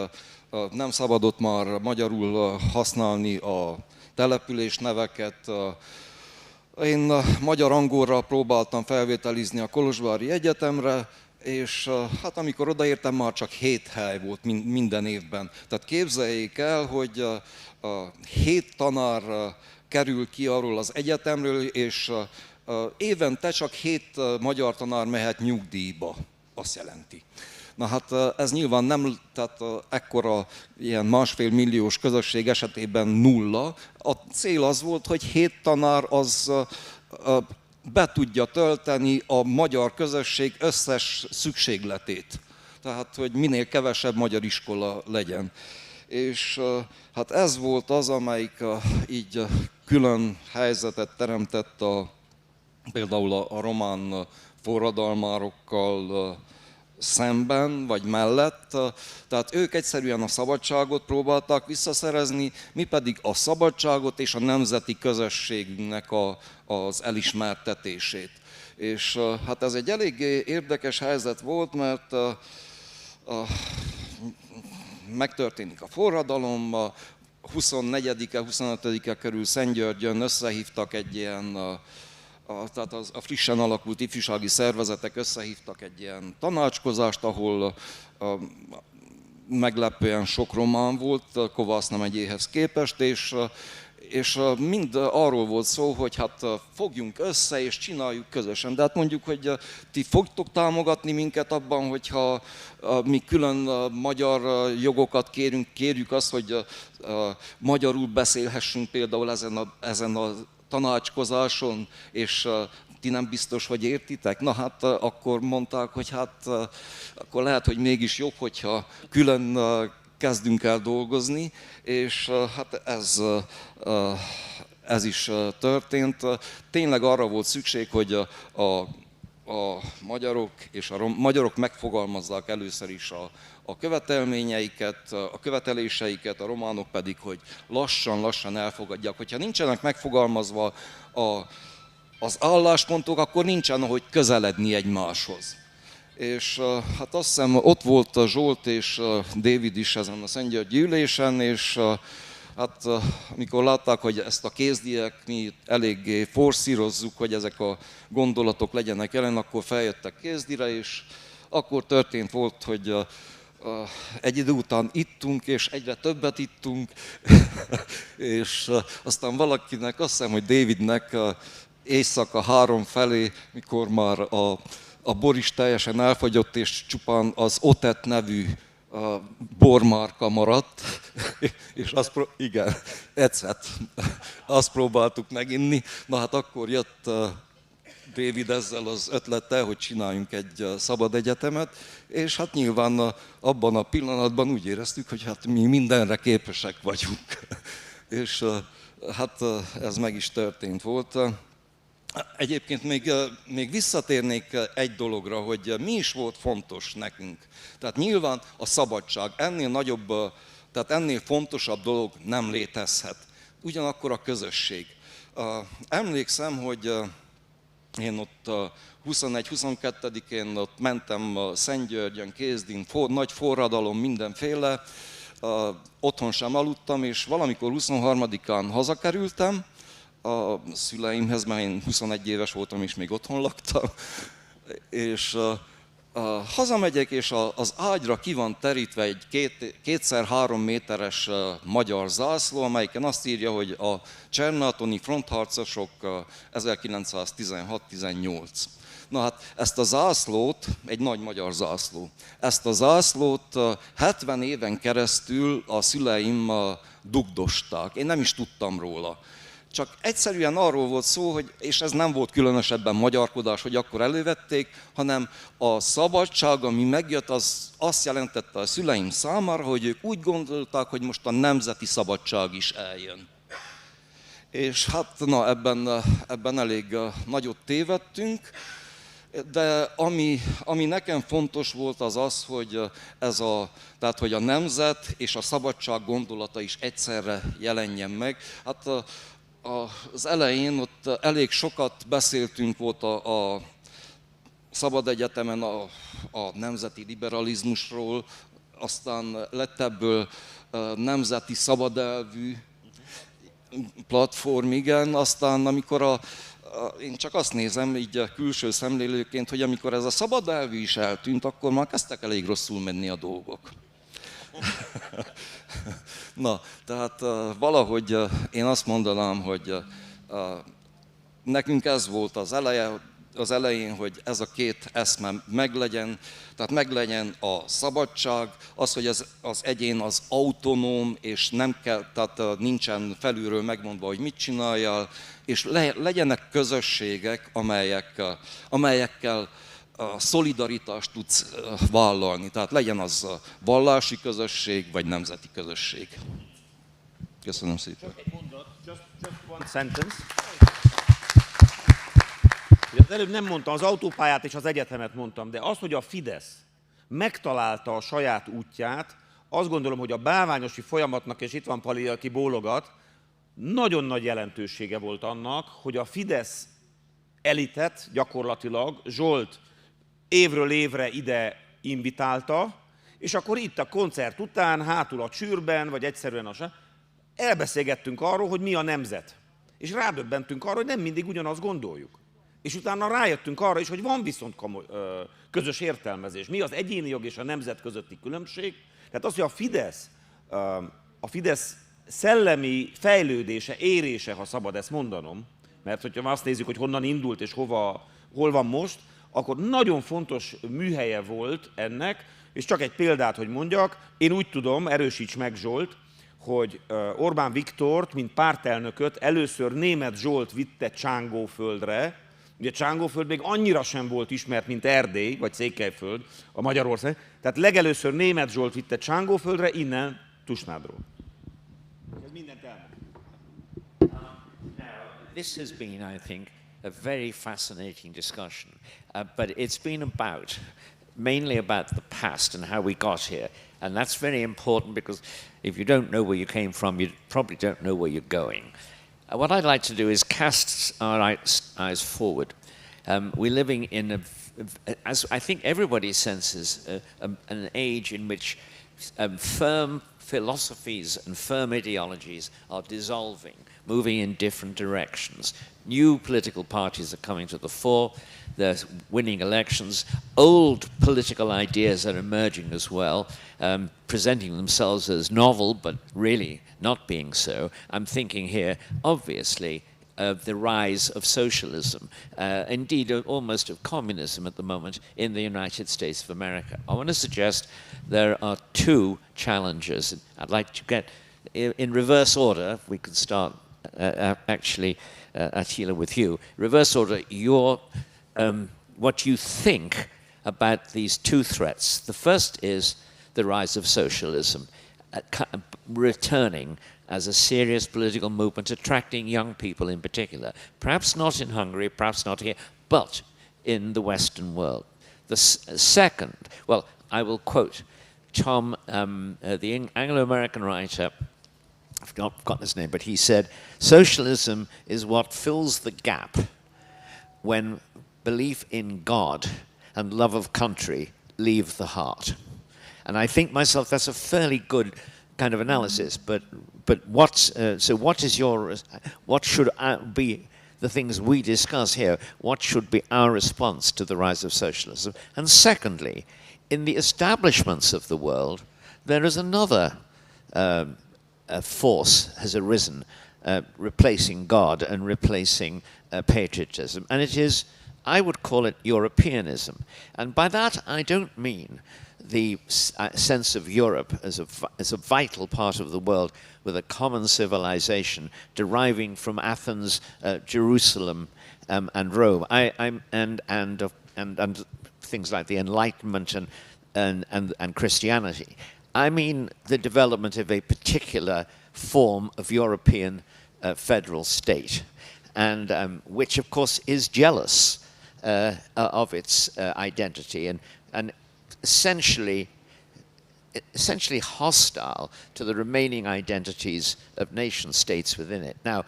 nem szabadott már magyarul használni a településneveket. Én magyar-angolra próbáltam felvételizni a Kolozsvári Egyetemre, és hát amikor odaértem, már csak 7 hely volt minden évben. Tehát képzeljék el, hogy 7 tanár kerül ki arról az egyetemről, és évente csak 7 magyar tanár mehet nyugdíjba, azt jelenti. Na hát ez nyilván nem, tehát ekkora ilyen 1,5 milliós közösség esetében nulla. A cél az volt, hogy 7 tanár az be tudja tölteni a magyar közösség összes szükségletét. Tehát, hogy minél kevesebb magyar iskola legyen. És hát ez volt az, amelyik így külön helyzetet teremtett például a román forradalmárokkal szemben, vagy mellett. Tehát ők egyszerűen a szabadságot próbálták visszaszerezni, mi pedig a szabadságot és a nemzeti közösségünknek az elismertetését. És hát ez egy elég érdekes helyzet volt, mert megtörténik a forradalom, 24-e, 25-e körül Szentgyörgyön összehívtak egy ilyen, tehát a frissen alakult ifjúsági szervezetek összehívtak egy ilyen tanácskozást, ahol meglepően sok román volt Kovászna megyéhez képest, és mind arról volt szó, hogy hát fogjunk össze és csináljuk közösen. De hát mondjuk, hogy ti fogtok támogatni minket abban, hogyha mi külön magyar jogokat kérjük azt, hogy magyarul beszélhessünk például ezen a tanácskozáson, és ti nem biztos, hogy értitek? Na hát akkor mondták, hogy hát akkor lehet, hogy mégis jobb, hogyha külön kezdünk el dolgozni, és hát ez is történt. Tényleg arra volt szükség, hogy a magyarok és a magyarok megfogalmazzák először is a követelményeiket, a követeléseiket, a románok pedig, hogy lassan-lassan elfogadják. Hogyha nincsenek megfogalmazva az álláspontok, akkor nincsen, ahogy közeledni egymáshoz. És hát azt hiszem, ott volt a Zsolt és David is ezen a Szentgyörgyi ülésen, és hát amikor látták, hogy ezt a kézdíjak mi eléggé forszírozzuk, hogy ezek a gondolatok legyenek jelen, akkor feljöttek kézdire, és akkor történt volt, hogy egy idő után ittunk, és egyre többet ittunk, és aztán valakinek, azt hiszem, hogy Davidnek éjszaka 3 felé, mikor már a bor is teljesen elfogyott, és csupán az Otet nevű bormárka maradt, és igen, ecet, azt próbáltuk meginni. Na hát akkor jött David ezzel az ötlettel, hogy csináljunk egy szabad egyetemet, és hát nyilván abban a pillanatban úgy éreztük, hogy hát mi mindenre képesek vagyunk. És hát ez meg is történt volt. Egyébként még visszatérnék egy dologra, hogy mi is volt fontos nekünk. Tehát nyilván a szabadság. Ennél nagyobb Tehát ennél fontosabb dolog nem létezhet. Ugyanakkor a közösség. Emlékszem, hogy én ott 21-22-én ott mentem Szentgyörgyön, Kézdin, nagy forradalom, mindenféle, otthon sem aludtam, és valamikor 23-án hazakerültem a szüleimhez, mert én 21 éves voltam, és még otthon laktam, és hazamegyek, és az ágyra ki van terítve egy 2x3 méteres magyar zászló, amelyiken azt írja, hogy a csernátoni frontharcosok 1916-18. Na hát ezt a zászlót, egy nagy magyar zászló, ezt a zászlót 70 éven keresztül a szüleim dugdosták. Én nem is tudtam róla. Csak egyszerűen arról volt szó, hogy, és ez nem volt különösebben magyarkodás, hogy akkor elővették, hanem a szabadság, ami megjött, az azt jelentette a szüleim számára, hogy ők úgy gondolták, hogy most a nemzeti szabadság is eljön. És hát na, ebben elég nagyot tévedtünk, de ami nekem fontos volt, az az, hogy tehát hogy a nemzet és a szabadság gondolata is egyszerre jelenjen meg. Hát az elején ott elég sokat beszéltünk volt a Szabadegyetemen a nemzeti liberalizmusról, aztán lett ebből nemzeti szabadelvű platform, igen, aztán amikor én csak azt nézem így külső szemlélőként, hogy amikor ez a szabadelvű is eltűnt, akkor már kezdtek elég rosszul menni a dolgok. Na, tehát valahogy én azt mondanám, hogy nekünk ez volt az elején, hogy ez a két eszme meglegyen, tehát meglegyen a szabadság, az, hogy az egyén az autonóm, és nem kell, tehát nincsen felülről megmondva, hogy mit csináljál, és legyenek közösségek, amelyekkel a szolidaritást tudsz vállalni. Tehát legyen az vallási közösség, vagy nemzeti közösség. Köszönöm szépen. Csak egy mondat, just one sentence. Az előbb nem mondtam, az autópályát és az egyetemet mondtam, de az, hogy a Fidesz megtalálta a saját útját, azt gondolom, hogy a bálványosi folyamatnak, és itt van Pali, aki bólogat, nagyon nagy jelentősége volt annak, hogy a Fidesz elitet gyakorlatilag Zsolt évről évre ide invitálta, és akkor itt a koncert után, hátul a csűrben, vagy egyszerűen elbeszélgettünk arról, hogy mi a nemzet. És rádöbbentünk arra, hogy nem mindig ugyanazt gondoljuk. És utána rájöttünk arra is, hogy van viszont közös értelmezés. Mi az egyéni jog és a nemzet közötti különbség? Tehát az, hogy a Fidesz szellemi fejlődése, érése, ha szabad ezt mondanom, mert hogyha azt nézzük, hogy honnan indult és hol van most, akkor nagyon fontos műhelye volt ennek, és csak egy példát, hogy mondjak, én úgy tudom, erősíts meg Zsolt, hogy Orbán Viktort, mint pártelnököt először Németh Zsolt vitte Csángóföldre. Ugye Csángóföld még annyira sem volt ismert, mint Erdély, vagy Székelyföld, a Magyarország. Tehát legelőször Németh Zsolt vitte Csángóföldre, innen Tusnádról. Ez mindent elmond. This has been, I think, a very fascinating discussion, but it's been mainly about the past and how we got here. And that's very important because if you don't know where you came from, you probably don't know where you're going. What I'd like to do is cast our eyes forward. We're living in, as I think everybody senses, an age in which firm philosophies and firm ideologies are dissolving, moving in different directions. New political parties are coming to the fore, they're winning elections. Old political ideas are emerging as well, presenting themselves as novel, but really not being so. I'm thinking here, obviously, of the rise of socialism, indeed almost of communism at the moment in the United States of America. I want to suggest there are two challenges. I'd like to get in reverse order. We could start actually, Attila, with you. Reverse order, what you think about these two threats. The first is the rise of socialism, returning as a serious political movement, attracting young people in particular, perhaps not in Hungary, perhaps not here, but in the Western world. The second, well, I will quote Tom, the Anglo-American writer, I've not forgotten his name, but he said, socialism is what fills the gap when belief in God and love of country leave the heart. And I think myself that's a fairly good kind of analysis. But what should be the things we discuss here? What should be our response to the rise of socialism? And secondly, in the establishments of the world, there is another force has arisen, replacing God and replacing patriotism, and it is, I would call it Europeanism. And by that I don't mean the sense of Europe as a vital part of the world with a common civilization deriving from Athens, Jerusalem, and Rome, and things like the Enlightenment and Christianity. I mean the development of a particular form of European federal state, and which of course is jealous of its identity and essentially hostile to the remaining identities of nation states within it. Now,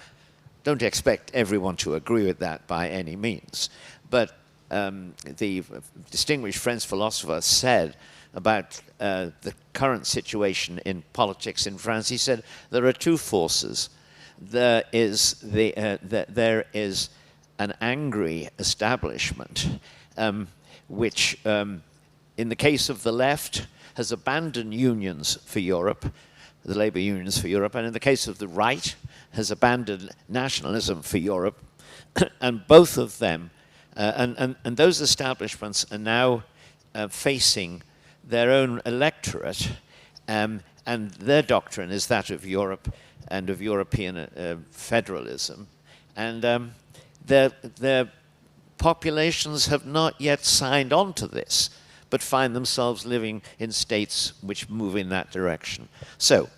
don't expect everyone to agree with that by any means, but the distinguished French philosopher said about the current situation in politics in France, he said, there are two forces. There is an angry establishment, which, in the case of the left, has abandoned unions for Europe, the labor unions for Europe, and in the case of the right, has abandoned nationalism for Europe, and both of them, and those establishments are now facing their own electorate, and their doctrine is that of Europe and of European federalism, and their populations have not yet signed on to this, but find themselves living in states which move in that direction. So,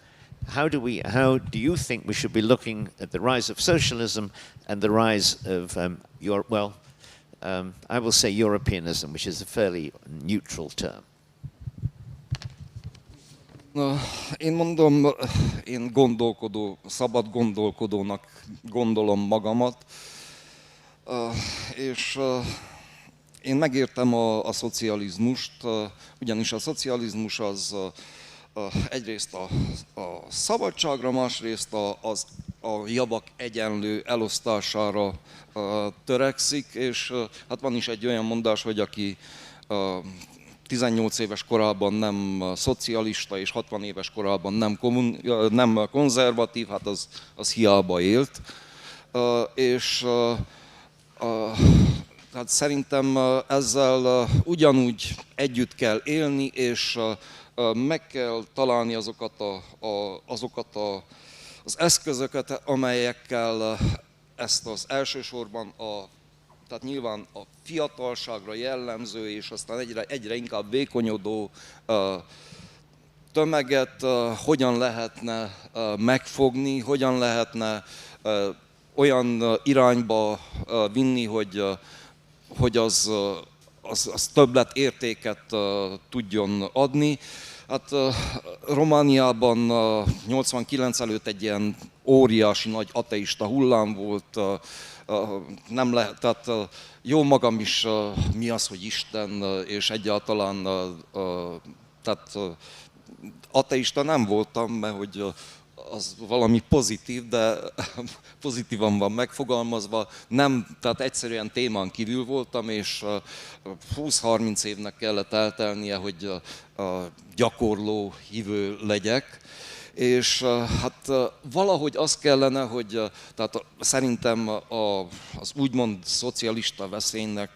how do you think we should be looking at the rise of socialism and the rise of Europe? Well, I will say Europeanism, which is a fairly neutral term. Én mondom, én szabad gondolkodónak gondolom magamat, és én megértem a szocializmust, ugyanis a szocializmus az egyrészt a szabadságra, másrészt a javak egyenlő elosztására törekszik, és hát van is egy olyan mondás, hogy aki 18 éves korában nem szocialista, és 60 éves korában nem konzervatív, hát az hiába élt. És hát szerintem ezzel ugyanúgy együtt kell élni, és meg kell találni azokat az eszközöket, amelyekkel ezt az elsősorban tehát nyilván a fiatalságra jellemző, és aztán egyre inkább vékonyodó tömeget hogyan lehetne megfogni, hogyan lehetne olyan irányba vinni, hogy az többletértéket tudjon adni. Hát Romániában 89 előtt egy ilyen óriási nagy ateista hullám volt, nem lehet, tehát jó magam is, mi az, hogy Isten, és egyáltalán, tehát ateista nem voltam, mert hogy az valami pozitív, de pozitívan van megfogalmazva, nem, tehát egyszerűen témán kívül voltam, és 20-30 évnek kellett eltelnie, hogy gyakorló hívő legyek. És hát valahogy az kellene, hogy tehát szerintem az úgymond szocialista veszélynek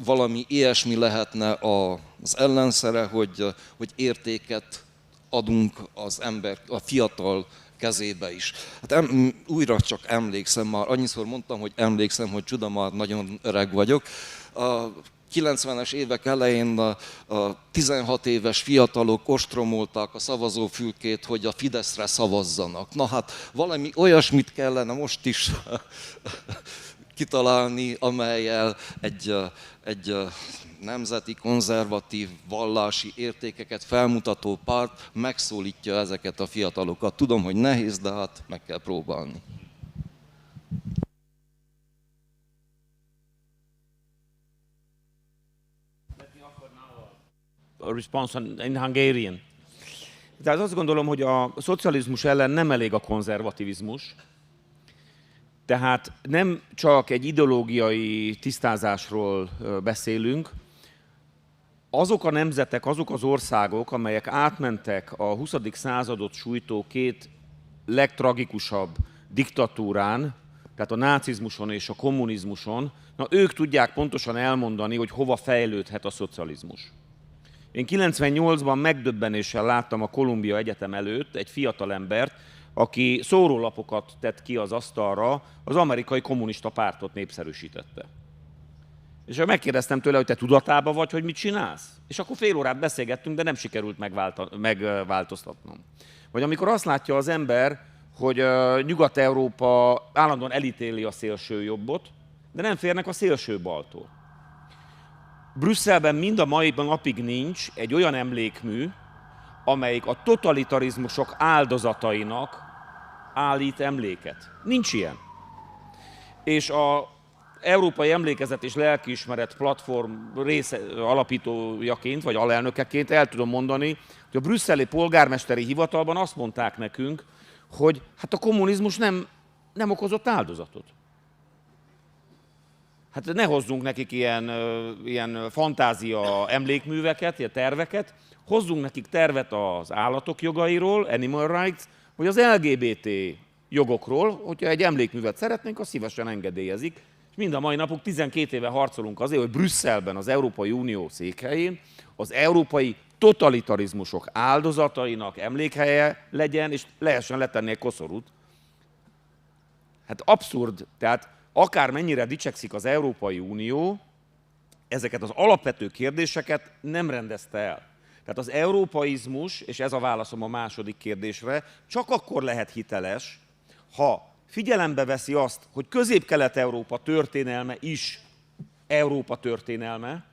valami ilyesmi lehetne az ellenszere, hogy értéket adunk az ember, a fiatal kezébe is. Hát újra csak emlékszem, már annyiszor mondtam, hogy emlékszem, hogy csuda, már nagyon öreg vagyok. 90-es évek elején 16 éves fiatalok ostromolták a szavazófülkét, hogy a Fideszre szavazzanak. Na hát valami olyasmit kellene most is nemzeti, konzervatív, vallási értékeket felmutató párt megszólítja ezeket a fiatalokat. Tudom, hogy nehéz, de hát meg kell próbálni. A response in Hungarian. Tehát azt gondolom, hogy a szocializmus ellen nem elég a konzervativizmus. Tehát nem csak egy ideológiai tisztázásról beszélünk. Azok a nemzetek, azok az országok, amelyek átmentek a 20. századot sújtó két legtragikusabb diktatúrán, tehát a nácizmuson és a kommunizmuson, na ők tudják pontosan elmondani, hogy hova fejlődhet a szocializmus. Én 98-ban megdöbbenéssel láttam a Columbia Egyetem előtt egy fiatalembert, aki szórólapokat tett ki az asztalra, az amerikai kommunista pártot népszerűsítette. És megkérdeztem tőle, hogy te tudatában vagy, hogy mit csinálsz? És akkor fél órát beszélgettünk, de nem sikerült megváltoztatnom. Vagy amikor azt látja az ember, hogy Nyugat-Európa állandóan elítéli a szélső jobbot, de nem férnek a szélső baltól. Brüsszelben mind a mai napig nincs egy olyan emlékmű, amelyik a totalitarizmusok áldozatainak állít emléket. Nincs ilyen. És az Európai Emlékezet és Lelkiismeret Platform alapítójaként, vagy alelnökeként el tudom mondani, hogy a brüsszeli polgármesteri hivatalban azt mondták nekünk, hogy hát a kommunizmus nem okozott áldozatot. Hát ne hozzunk nekik ilyen fantázia emlékműveket, ilyen terveket, hozzunk nekik tervet az állatok jogairól, animal rights, vagy az LGBT jogokról, hogyha egy emlékművet szeretnénk, azt szívesen engedélyezik. És mind a mai napok 12 éve harcolunk azért, hogy Brüsszelben, az Európai Unió székhelyén az európai totalitarizmusok áldozatainak emlékhelye legyen, és lehessen letenni egy koszorút. Hát abszurd, tehát akármennyire dicsekszik az Európai Unió, ezeket az alapvető kérdéseket nem rendezte el. Tehát az európaizmus, és ez a válaszom a második kérdésre, csak akkor lehet hiteles, ha figyelembe veszi azt, hogy Közép-Kelet-Európa történelme is Európa történelme,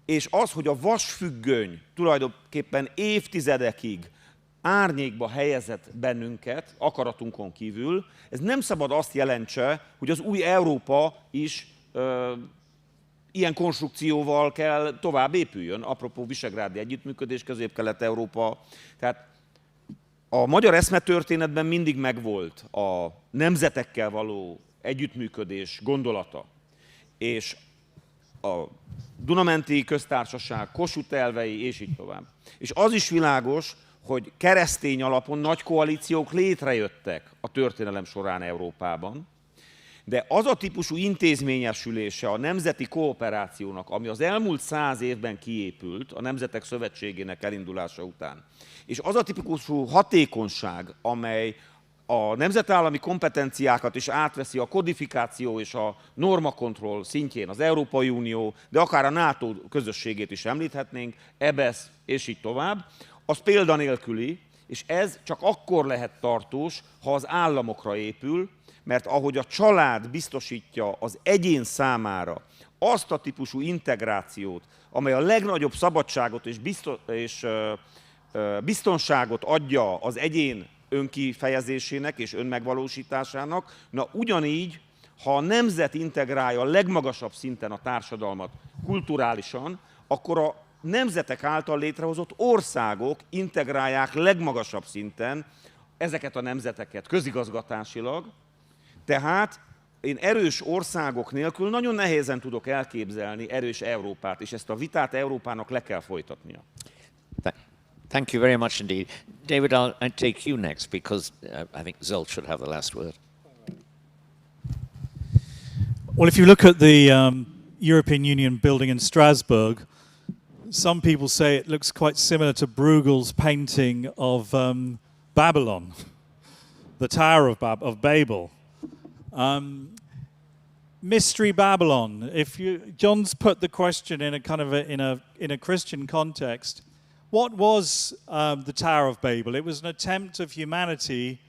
és az, hogy a vasfüggöny tulajdonképpen évtizedekig árnyékba helyezett bennünket, akaratunkon kívül, ez nem szabad azt jelentse, hogy az új Európa is ilyen konstrukcióval kell tovább épüljön, apropó visegrádi együttműködés, Közép-Kelet-Európa. Tehát a magyar eszmetörténetben mindig megvolt a nemzetekkel való együttműködés gondolata, és a Duna-menti köztársaság, Kossuth elvei, és így tovább. És az is világos, hogy keresztény alapon nagy koalíciók létrejöttek a történelem során Európában, de az a típusú intézményesülése a nemzeti kooperációnak, ami az elmúlt 100 évben kiépült a Nemzetek Szövetségének elindulása után, és az a típusú hatékonyság, amely a nemzetállami kompetenciákat is átveszi a kodifikáció és a normakontroll szintjén az Európai Unió, de akár a NATO közösségét is említhetnénk, EBESZ és így tovább, az példanélküli, és ez csak akkor lehet tartós, ha az államokra épül, mert ahogy a család biztosítja az egyén számára azt a típusú integrációt, amely a legnagyobb szabadságot és biztonságot adja az egyén önkifejezésének és önmegvalósításának, na ugyanígy, ha a nemzet integrálja a legmagasabb szinten a társadalmat kulturálisan, akkor a nemzetek által létrehozott országok integrálják legmagasabb szinten ezeket a nemzeteket közigazgatásilag. Tehát én erős országok nélkül nagyon nehézen tudok elképzelni erős Európát, és ezt a vitát Európának le kell folytatnia. Thank you very much indeed. David, I'll take you next because I think Zsolt should have the last word. Well, if you look at the European Union building in Strasbourg, some people say it looks quite similar to Bruegel's painting of Babylon, the Tower of Babel. Mystery Babylon. John's put the question in a kind of in a Christian context. What was the Tower of Babel? It was an attempt of humanity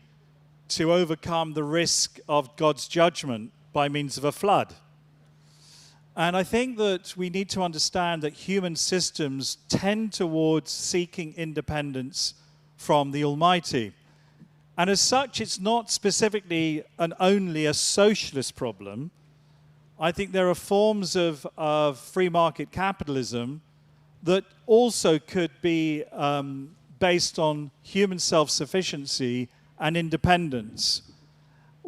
to overcome the risk of God's judgment by means of a flood. And I think that we need to understand that human systems tend towards seeking independence from the Almighty. And as such, it's not specifically and only a socialist problem. I think there are forms of free market capitalism that also could be based on human self-sufficiency and independence.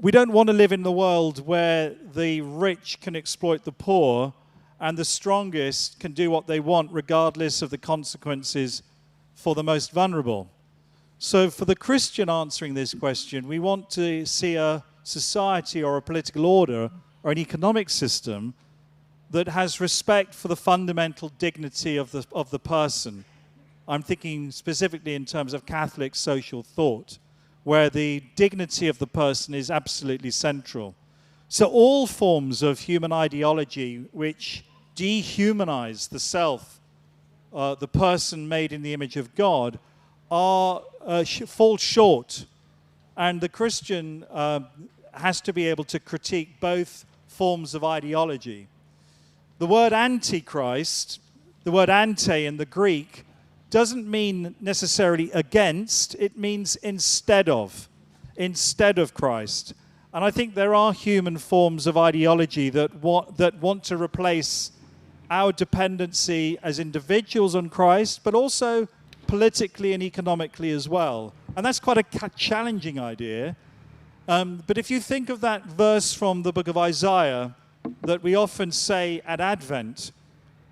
We don't want to live in the world where the rich can exploit the poor and the strongest can do what they want regardless of the consequences for the most vulnerable. So for the Christian answering this question, we want to see a society or a political order or an economic system that has respect for the fundamental dignity of the person. I'm thinking specifically in terms of Catholic social thought, where the dignity of the person is absolutely central. So all forms of human ideology which dehumanize the self, the person made in the image of God, fall short. And the Christian has to be able to critique both forms of ideology. The word antichrist, the word ante in the Greek, doesn't mean necessarily against, it means instead of Christ. And I think there are human forms of ideology that want to replace our dependency as individuals on Christ, but also politically and economically as well. And that's quite a challenging idea. But if you think of that verse from the book of Isaiah that we often say at Advent,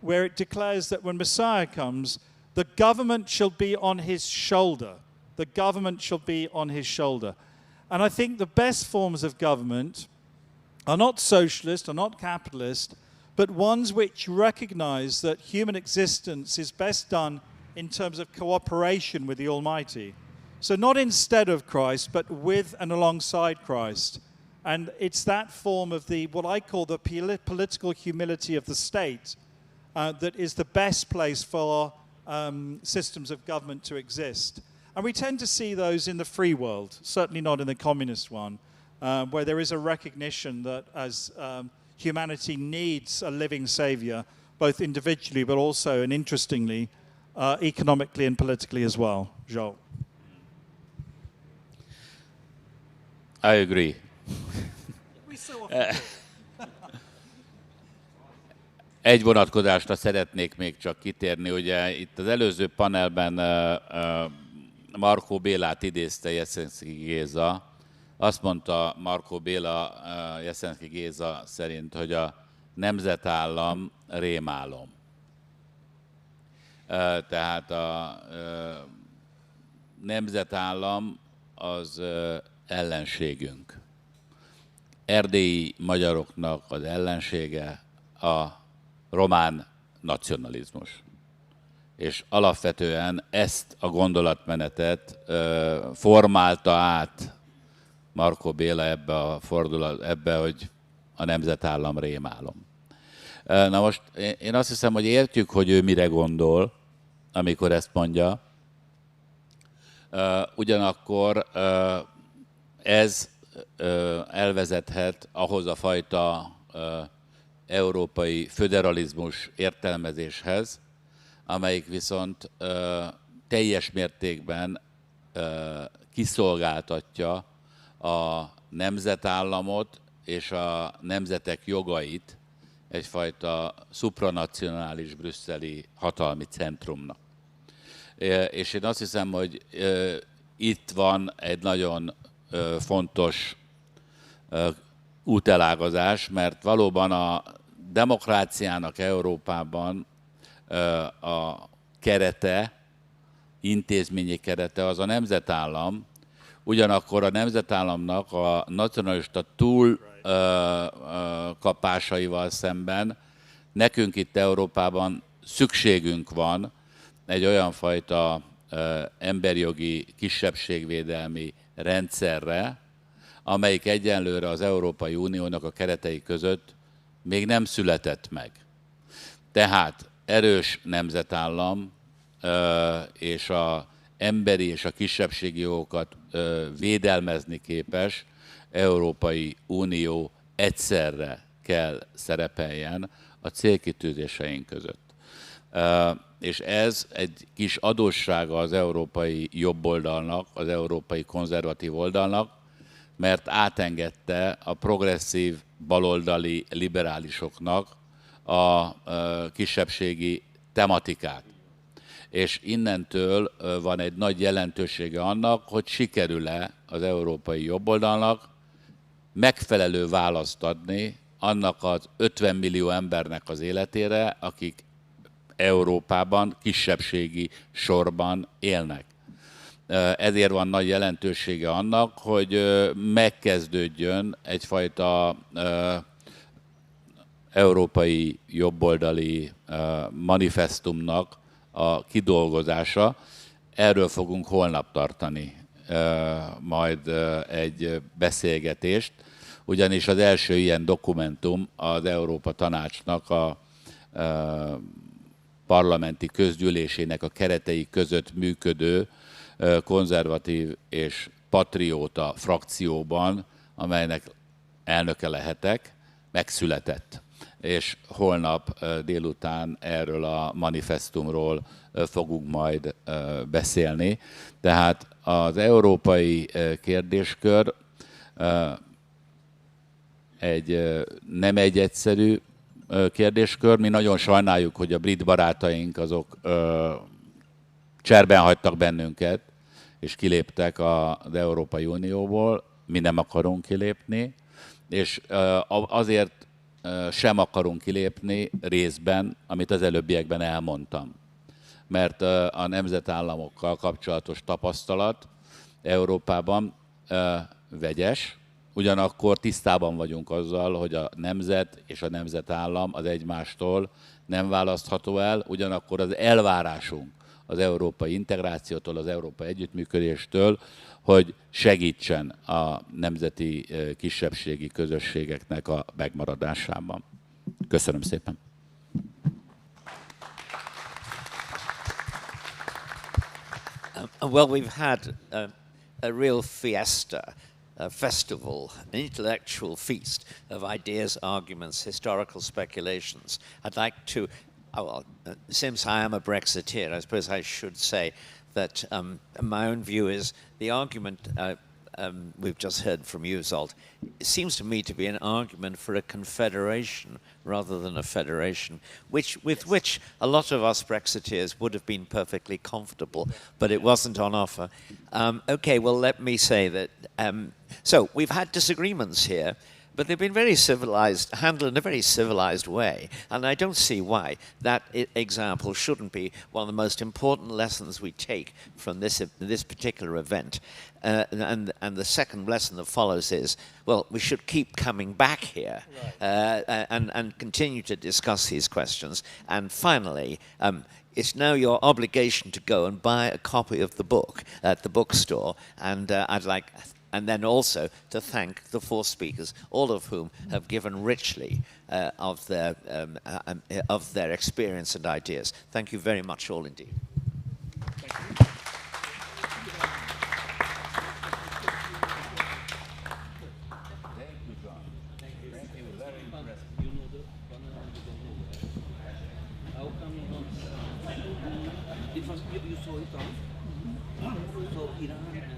where it declares that when Messiah comes, the government shall be on his shoulder. The government shall be on his shoulder. And I think the best forms of government are not socialist or not capitalist, but ones which recognize that human existence is best done in terms of cooperation with the Almighty. So not instead of Christ, but with and alongside Christ. And it's that form of what I call the political humility of the state that is the best place for systems of government to exist. And we tend to see those in the free world, certainly not in the communist one, where there is a recognition that as humanity needs a living savior, both individually but also, and interestingly, economically and politically as well. Zsolt. I agree. Egy vonatkozásra szeretnék még csak kitérni. Ugye itt az előző panelben Markó Bélát idézte Jeszenszky Géza. Azt mondta Markó Béla Jeszenszky Géza szerint, hogy a nemzetállam rémálom. Tehát a nemzetállam az ellenségünk. Erdélyi magyaroknak az ellensége a román nacionalizmus. És alapvetően ezt a gondolatmenetet formálta át Markó Béla ebbe, hogy a nemzetállam rémálom. Na most én azt hiszem, hogy értjük, hogy ő mire gondol, amikor ezt mondja. Ugyanakkor ez elvezethet ahhoz a fajta európai föderalizmus értelmezéshez, amelyik viszont teljes mértékben kiszolgáltatja a nemzetállamot és a nemzetek jogait egyfajta supranacionális brüsszeli hatalmi centrumnak. És én azt hiszem, hogy itt van egy nagyon fontos útelágazás, mert valóban a demokráciának Európában a kerete, intézményi kerete az a nemzetállam, ugyanakkor a nemzetállamnak a nacionalista túlkapásaival szemben nekünk itt Európában szükségünk van egy olyan fajta emberjogi kisebbségvédelmi rendszerre, amelyik egyenlőre az Európai Uniónak a keretei között még nem született meg. Tehát erős nemzetállam és az emberi és a kisebbségi jogokat védelmezni képes Európai Unió egyszerre kell szerepeljen a célkitűzéseink között. És ez egy kis adóssága az európai jobboldalnak, az európai konzervatív oldalnak, mert átengedte a progresszív baloldali liberálisoknak a kisebbségi tematikát. És innentől van egy nagy jelentősége annak, hogy sikerül-e az európai jobboldalnak megfelelő választ adni annak az 50 millió embernek az életére, akik Európában kisebbségi sorban élnek. Ezért van nagy jelentősége annak, hogy megkezdődjön egyfajta európai jobboldali manifesztumnak a kidolgozása. Erről fogunk holnap tartani majd egy beszélgetést, ugyanis az első ilyen dokumentum az Európa Tanácsnak a parlamenti közgyűlésének a keretei között működő konzervatív és patrióta frakcióban, amelynek elnöke lehetek, megszületett. És holnap délután erről a manifesztumról fogunk majd beszélni. Tehát az európai kérdéskör nem egy egyszerű kérdéskör. Mi nagyon sajnáljuk, hogy a brit barátaink azok cserben hagytak bennünket, és kiléptek az Európai Unióból. Mi nem akarunk kilépni, és azért sem akarunk kilépni részben, amit az előbbiekben elmondtam. Mert a nemzetállamokkal kapcsolatos tapasztalat Európában vegyes, ugyanakkor tisztában vagyunk azzal, hogy a nemzet és a nemzetállam az egymástól nem választható el, ugyanakkor az elvárásunk az európai integrációtól, az európai együttműködéstől, hogy segítsen a nemzeti kisebbségi közösségeknek a megmaradásában. Köszönöm szépen! Well, we've had a real fiesta, a festival, an intellectual feast of ideas, arguments, historical speculations. I'd like to, since I am a Brexiteer, I suppose I should say that my own view is the argument we've just heard from you, Zsolt, seems to me to be an argument for a confederation rather than a federation, with which a lot of us Brexiteers would have been perfectly comfortable, but it wasn't on offer. Okay, well, let me say that, so we've had disagreements here, but they've been very civilized, handled in a very civilized way, and I don't see why that example shouldn't be one of the most important lessons we take from this particular event. And the second lesson that follows is, well, we should keep coming back here, right, and continue to discuss these questions. And finally, it's now your obligation to go and buy a copy of the book at the bookstore, and and then also to thank the four speakers, all of whom have given richly of their experience and ideas. Thank you very much, all indeed. You saw it on? So Iran